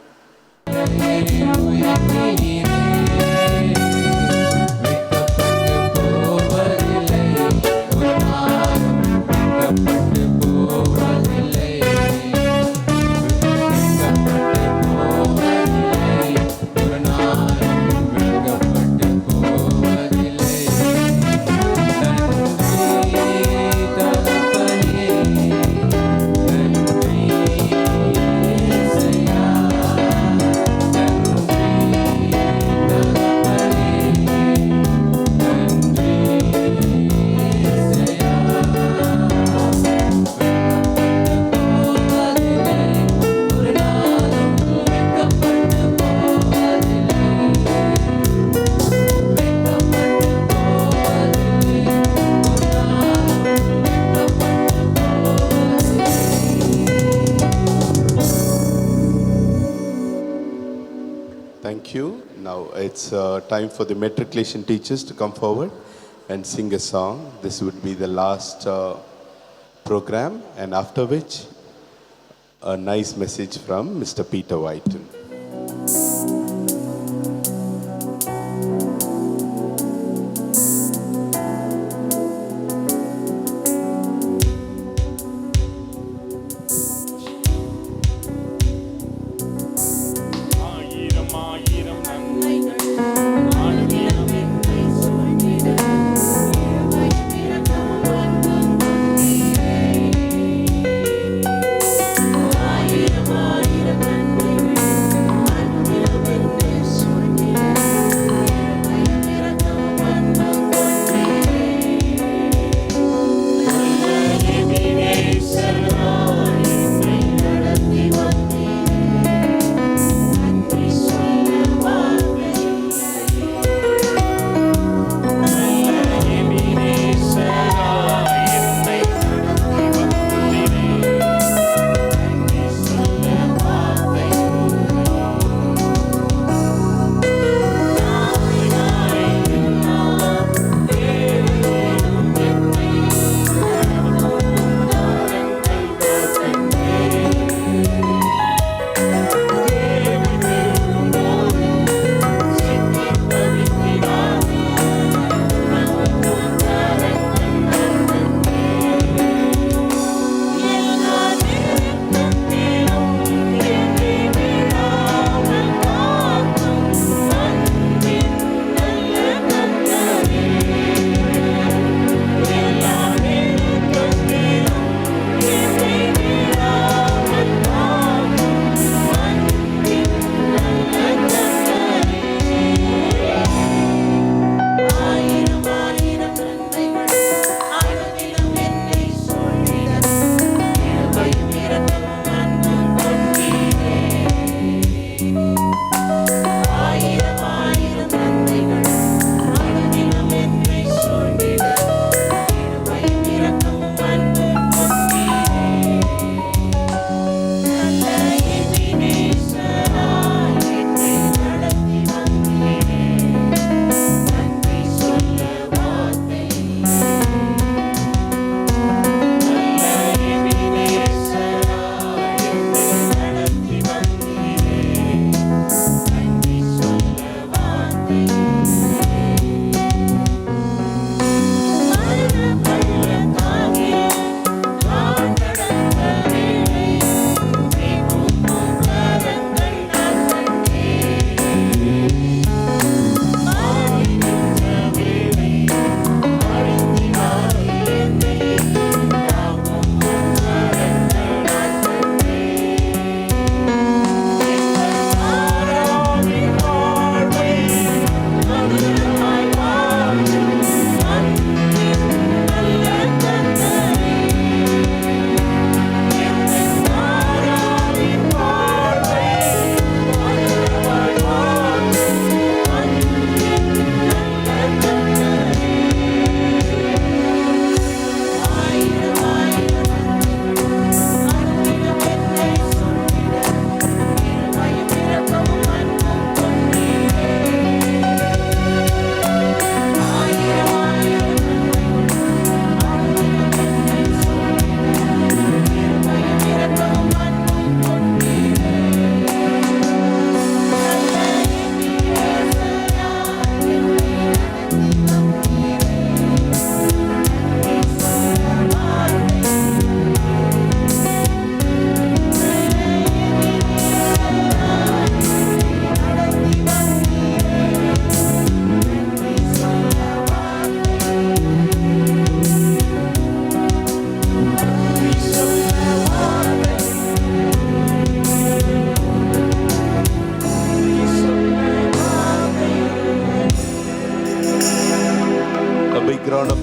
Thank you. Now it's time for the matriculation teachers to come forward and sing a song. This would be the last program, and after which a nice message from Mr. Peter Whiten. ஆயிரம் ஆயிரம் நன்றிகள்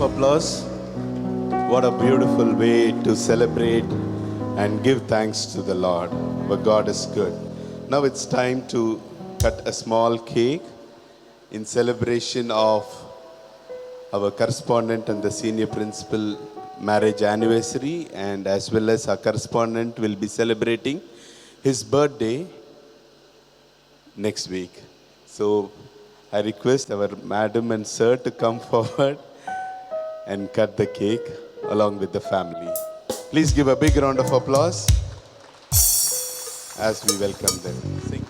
of applause. What a beautiful way to celebrate and give thanks to the Lord. Our God is good. Now it's time to cut a small cake in celebration of our correspondent and the senior principal marriage anniversary, and as well as our correspondent will be celebrating his birthday next week. So I request our madam and sir to come forward and cut the cake along with the family. Please give a big round of applause as we welcome them. Sing.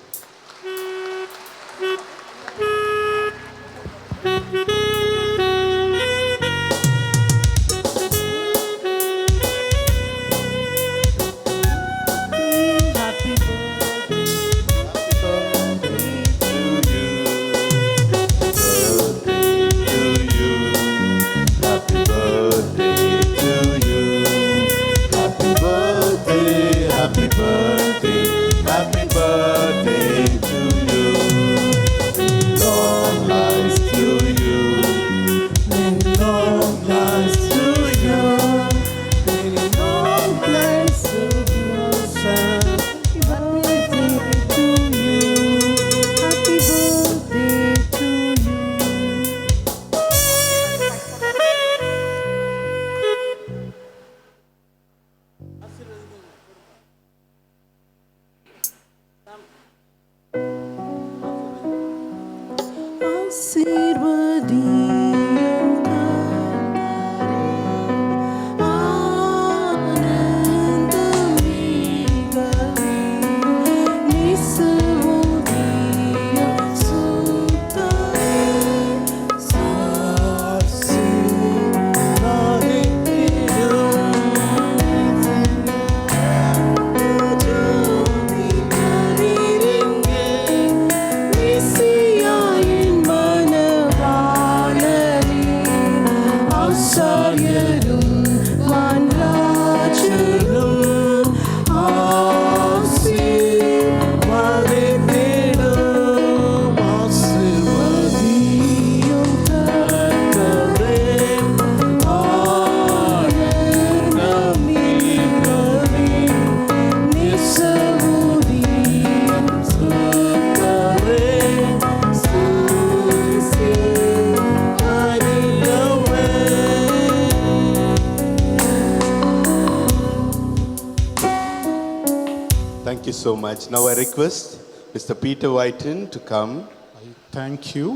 Thank you so much. Now I request Mr. Peter Whiten to come. I thank you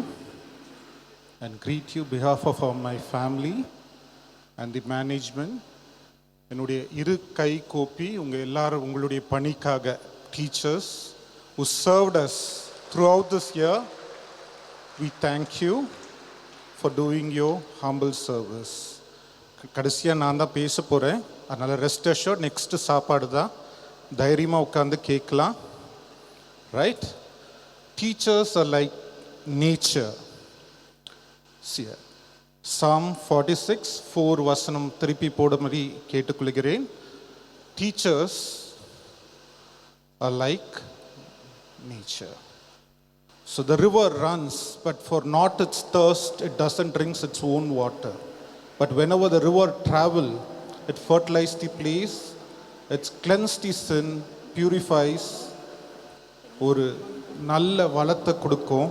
and greet you behalf of my family and the management. என்னுடைய இரு கை copy உங்களுடைய பணிக்காக teachers who served us throughout this year, we thank you for doing your humble service. கடைசியாக நான் தான் பேச போகிறேன், அதனால் ரெஸ்ட் அஷ்யூர்ட் நெக்ஸ்ட்டு சாப்பாடு தான், தைரியமாக உட்காந்து கேட்கலாம். Right? Teachers are like nature. See, Psalm 46:4 வசனம் திருப்பி போடும்படி கேட்டுக்கொள்கிறேன். Teachers are like nature. So the river runs, but for not its thirst, it doesn't drink its own water. But whenever the river travel, it fertilizes the place, it cleanses the sin, purifies, ஒரு நல்ல வளத்தை கொடுக்கும்,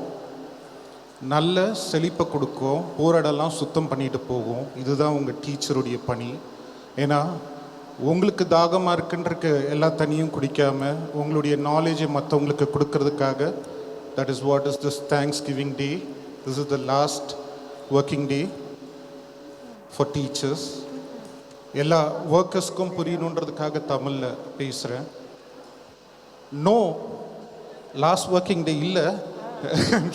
நல்ல செழிப்பை கொடுக்கும், போராடெல்லாம் சுத்தம் பண்ணிட்டு போகும். இதுதான் உங்கள் டீச்சருடைய பணி. ஏன்னா உங்களுக்கு தாகமாக இருக்குன்றக்கு எல்லா தண்ணியும் குடிக்காமல் உங்களுடைய நாலேஜை மற்றவங்களுக்கு கொடுக்கறதுக்காக, that is what is this Thanksgiving Day. This is the last working day for teachers. எல்லா ஒர்க்கர்ஸ்க்கும் புரியணுன்றதுக்காக தமிழில் பேசுகிறேன். நோ, லாஸ்ட் ஒர்க்கிங் டே இல்லை,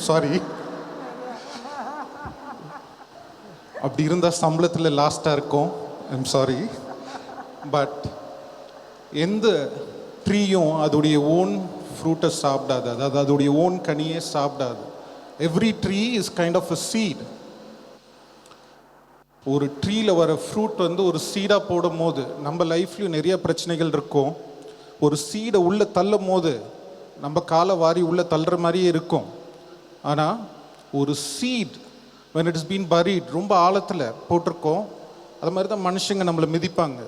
சாரி. அப்படி இருந்தால் சம்பளத்தில் லாஸ்ட்டாக இருக்கும், ஐம் சாரி. பட் எந்த ட்ரீயும் அதோடைய ஓன் ஃப்ரூட்டை சாப்பிடாது, அதாவது அதோடைய ஓன் கனியே சாப்பிடாது. Every tree is kind of a seed. ஒரு ட்ரீயில் வர ஃப்ரூட் ஒரு சீடாக போடும் போது, நம்ம லைஃப்லையும் நிறைய பிரச்சனைகள் இருக்கும். ஒரு சீடை உள்ளே தள்ளும் போது நம்ம காலை வாரி உள்ளே தள்ளுற மாதிரியே இருக்கும். ஆனால் ஒரு seat when it has been buried, ரொம்ப ஆழத்தில் போட்டிருக்கோம். அது மாதிரி தான் மனுஷங்க நம்மளை மிதிப்பாங்க.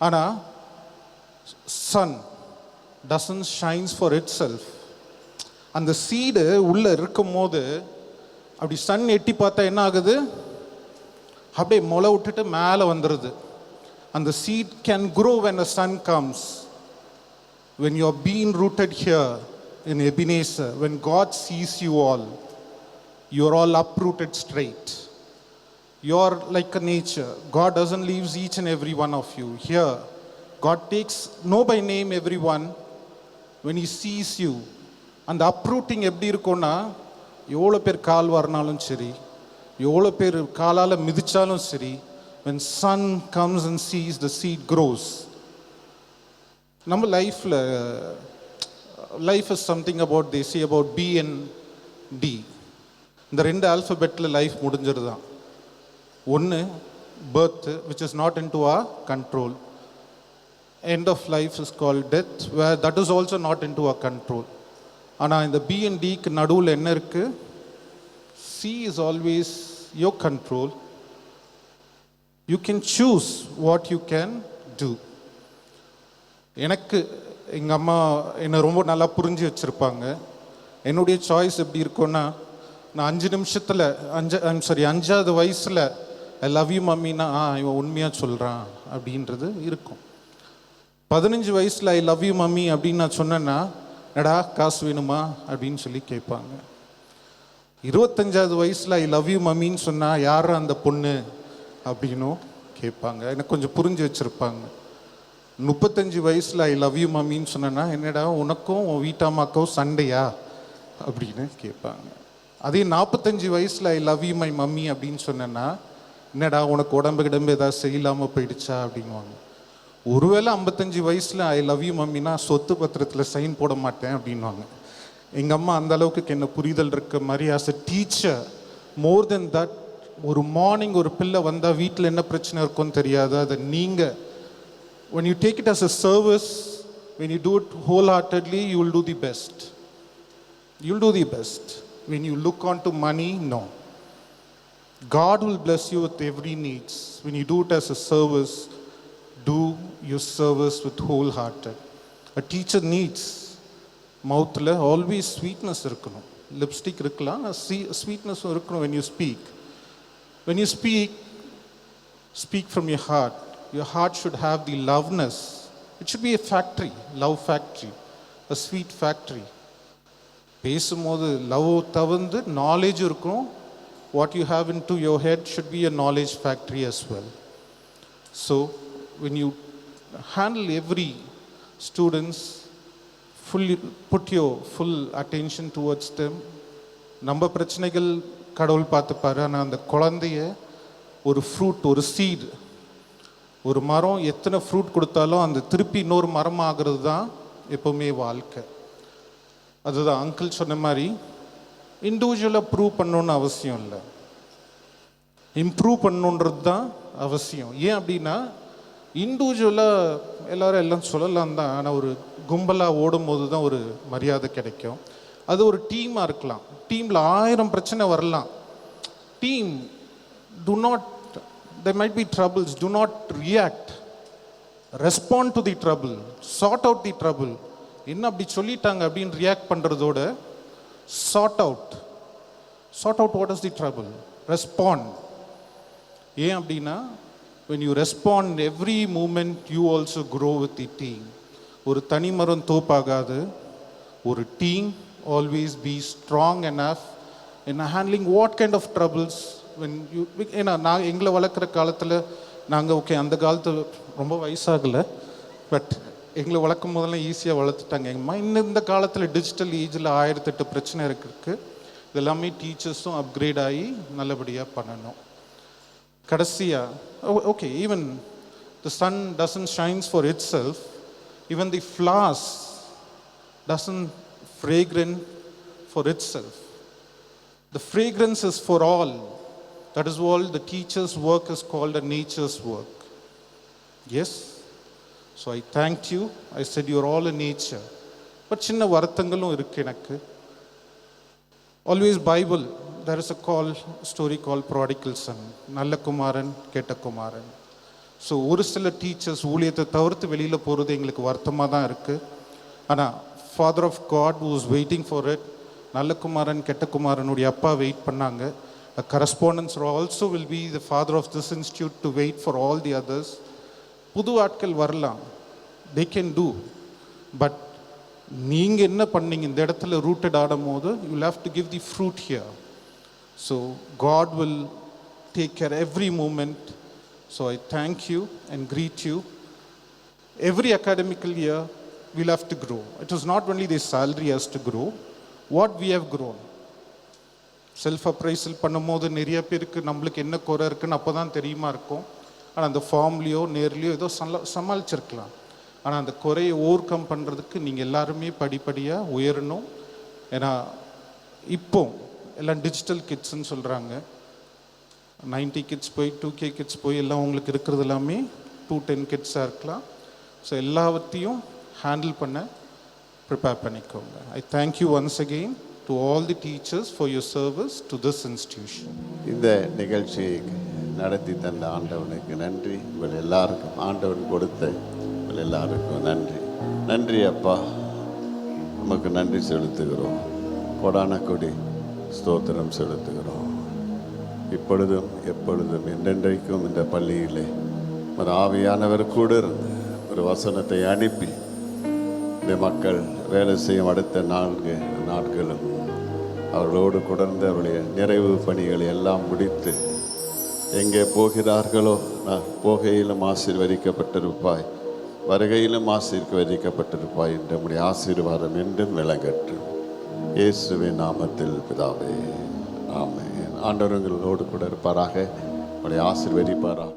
ஆனால் sun doesn't shines for itself. அந்த சீடு உள்ளே இருக்கும் போது அப்படி சன் எட்டி பார்த்தா என்ன ஆகுது? அப்படியே முளை விட்டுட்டு மேலே வந்துடுது. And the seed can grow when the sun comes. When you are being rooted here in Ebenezer, when God sees you all, you are all uprooted straight. You are like a nature. God doesn't leave each and every one of you. Here, God takes, know by name everyone when He sees you. And the uprooting எப்படி இருக்கும்னா, எவ்வளோ பேர் கால் வரனாலும் சரி, எவ்வளோ பேர் காலால் மிதிச்சாலும் சரி, when sun comes and sees, the seed grows. நம்ம லைஃப்பில் life is something about they say about B and D. இந்த ரெண்டு ஆல்ஃபபெட்டில் லைஃப் முடிஞ்சிருது தான். ஒன்று birth, which is not into our control. End of life is called death, where that is also not into our control. ஆனால் இந்த B and Dக்கு நடுவில் என்ன இருக்குது? C is always your control. You can choose what you can do. எனக்கு எங்கள் அம்மா என்னை ரொம்ப நல்லா புரிஞ்சு வச்சுருப்பாங்க. என்னுடைய சாய்ஸ் எப்படி இருக்கும்னா, நான் 5 நிமிஷத்தில் 5வது வயசில் ஐ லவ் யூ மம்மின்னா இவன் உண்மையாக சொல்கிறான் அப்படின்றது இருக்கும். 15 வயசில் ஐ லவ் யூ மம்மி அப்படின்னு நான் சொன்னேன்னா, என்னடா காசு வேணுமா அப்படின்னு சொல்லி கேட்பாங்க. 25வது வயசில் ஐ லவ் யூ மம்மின்னு சொன்னால் யார் அந்த பொண்ணு அப்படின்னும் கேட்பாங்க. எனக்கு கொஞ்சம் புரிஞ்சு வச்சுருப்பாங்க. 35 வயசில் ஐ லவ் யூ மம்மின்னு சொன்னேன்னா, என்னடா உனக்கும் உன் வீட்டாமாக்கவும் சண்டையா அப்படின்னு கேட்பாங்க. அதே 45 வயசில் I love you my mummy அப்படின்னு சொன்னேன்னா, என்னடா உனக்கு உடம்பு ஏதாவது செய்யலாமல் போயிடுச்சா அப்படின்வாங்க. ஒருவேளை 55 வயசில் ஐ லவ் யூ மம்மினா சொத்து பத்திரத்தில் சைன் போட மாட்டேன் அப்படின்வாங்க. எங்கள் அம்மா அந்த அளவுக்கு என்ன புரிதல் இருக்க மாதிரி as a teacher, more then that, ஒரு மார்னிங் ஒரு பிள்ளை வந்தால் வீட்டில் என்ன பிரச்சனை இருக்கும்னு தெரியாது. அதை நீங்கள் when you take it as a service, when you do it wholeheartedly, you will do the best. You will do the best. When you look onto money, no. God will bless you with every needs. When you do it as a service, do your service with wholehearted. A teacher needs mouthல always sweetness இருக்கணும். Lipstick இருக்கலாம், sweetness இருக்கணும் when you speak. When you speak from your heart. Your heart should have the loveness. It should be a factory, love factory, a sweet factory. பேசும்போது love தவிர்த்து knowledge இருக்கும். What you have into your head should be a knowledge factory as well. So when you handle every students, put your full attention towards them. நம்ம பிரச்சனைகள் கடவுள் பார்த்துப்பாரு. ஆனால் அந்த குழந்தைய ஒரு ஃப்ரூட், ஒரு சீடு, ஒரு மரம் எத்தனை ஃப்ரூட் கொடுத்தாலும் அந்த திருப்பி இன்னொரு மரம் ஆகிறது தான் எப்போவுமே வாழ்க்கை. அதுதான் அங்கிள் சொன்ன மாதிரி இண்டிவிஜுவலாக ப்ரூவ் பண்ணணுன்னு அவசியம் இல்லை, இம்ப்ரூவ் பண்ணணுன்றது தான் அவசியம். ஏன் அப்படின்னா இண்டிவிஜுவலாக எல்லாம் சொல்லலாம் தான், ஆனால் ஒரு கும்பலாக ஓடும்போது தான் ஒரு மரியாதை கிடைக்கும். அது ஒரு டீமாக இருக்கலாம், டீமில் 1000 பிரச்சனை வரலாம். Team do not, there might be troubles, do not react, respond to the trouble, sort out the trouble. என்ன அப்படி சொல்லிட்டாங்க அப்படின்னு ரியாக்ட் பண்ணுறதோட sort out what is the trouble, respond. ஏன் அப்படின்னா when you respond every moment you also grow with the team. ஒரு தனி மரம் தோப்பாகாது, ஒரு team always be strong enough in handling what kind of troubles. ஏன்னா நான் எங்களை வளர்க்குற காலத்தில் நாங்கள் ஓகே, அந்த காலத்து ரொம்ப வயசாகலை, பட் எங்களை வளர்க்கும் போதெல்லாம் ஈஸியாக வளர்த்துட்டாங்க எங்கம்மா. இன்னும் இந்த காலத்தில் டிஜிட்டல் ஏஜில் 1008 பிரச்சனை இருக்கு. இதெல்லாமே டீச்சர்ஸும் அப்கிரேட் ஆகி நல்லபடியாக பண்ணணும். கடைசியாக okay, even the sun doesn't shines for itself, even the flowers doesn't fragrant for itself. The fragrance is for all. That is all the teacher's work is called a nature's work. Yes? So I thanked you. I said you're all in nature. But சின்ன வருத்தங்களும் இருக்கு எனக்கு. Always Bible, there is a story called Prodigal Son. நல்ல குமாரன் கெட்ட குமாரன். So ஒரு சில teachers ஊழியத்தை தவிர்த்து வெளியில் போகிறது எங்களுக்கு வருத்தமாக தான் இருக்குது. ஆனால் father of god who was waiting for it, நல்ல குமாரன் கெட்ட குமாரனுடைய அப்பா வெயிட் பண்ணாங்க. A correspondence also will be the father of this institute to wait for all the others. புது ஆட்கள் வரலாம், they can do, பட் நீங்கள் என்ன பண்ணீங்க இந்த இடத்துல ரூட்டட் ஆடும் போது you will have to give the fruit here. So God will take care every moment. So I thank you and greet you. Every academical year we'll have to grow. It is not only the salary has to grow, what we have grown. Self appraisal பண்ணும்போது நிறைய பேருக்கு நம்மளுக்கு என்ன குறை இருக்குன்னு அப்போ தான் தெரியுமா இருக்கும். ஆனால் அந்த ஃபார்ம்லேயோ நேர்லேயோ ஏதோ சமாளிச்சிருக்கலாம். ஆனால் அந்த குறையை ஓவர் கம் பண்ணுறதுக்கு நீங்கள் எல்லாருமே படிப்படியாக உயரணும். ஏன்னா இப்போ எல்லாம் டிஜிட்டல் கிட்ஸ்ன்னு சொல்கிறாங்க. 90 கிட்ஸ் போய் 2K கிட்ஸ் போய் எல்லாம் உங்களுக்கு இருக்கிறது எல்லாமே 210 கிட்ஸாக இருக்கலாம். ஸோ எல்லாவற்றையும் ஹேண்டில் பண்ண ப்ரிப்பேர் பண்ணிக்கோங்க. I thank you once again to all the teachers for your service to this institution. இந்த நிகழ்ச்சியை நடத்தி தந்த ஆண்டவனுக்கு நன்றி. உங்கள் எல்லாருக்கும் ஆண்டவன் கொடுத்த உங்கள் எல்லாருக்கும் நன்றி. நன்றி அப்பா, நமக்கு நன்றி செலுத்துகிறோம். கொடான கொடி ஸ்தோத்திரம் செலுத்துகிறோம். இப்பொழுதும் எப்பொழுதும் என்றென்றைக்கும் இந்த பள்ளியிலே ஒரு ஆவியானவர் கூட இருந்து ஒரு வசனத்தை அனுப்பி இந்த மக்கள் வேலை செய்யும் அடுத்த 4 நாட்களும் அவர்களோடு தொடர்ந்து அவருடைய நிறைவு பணிகளை எல்லாம் முடித்து எங்கே போகிறார்களோ போகையிலும் ஆசீர்வதிக்கப்பட்டிருப்பாய், வருகையிலும் ஆசீர்வதிக்கப்பட்டிருப்பாய் என்று நம்முடைய ஆசீர்வாதம் என்றும் விளங்கட்டும். இயேசுவின் நாமத்தில் பிதாவே, ஆமென். ஆண்டவர்களோடு கூட இருப்பாராக, நம்முடைய ஆசீர்வதிப்பாராக.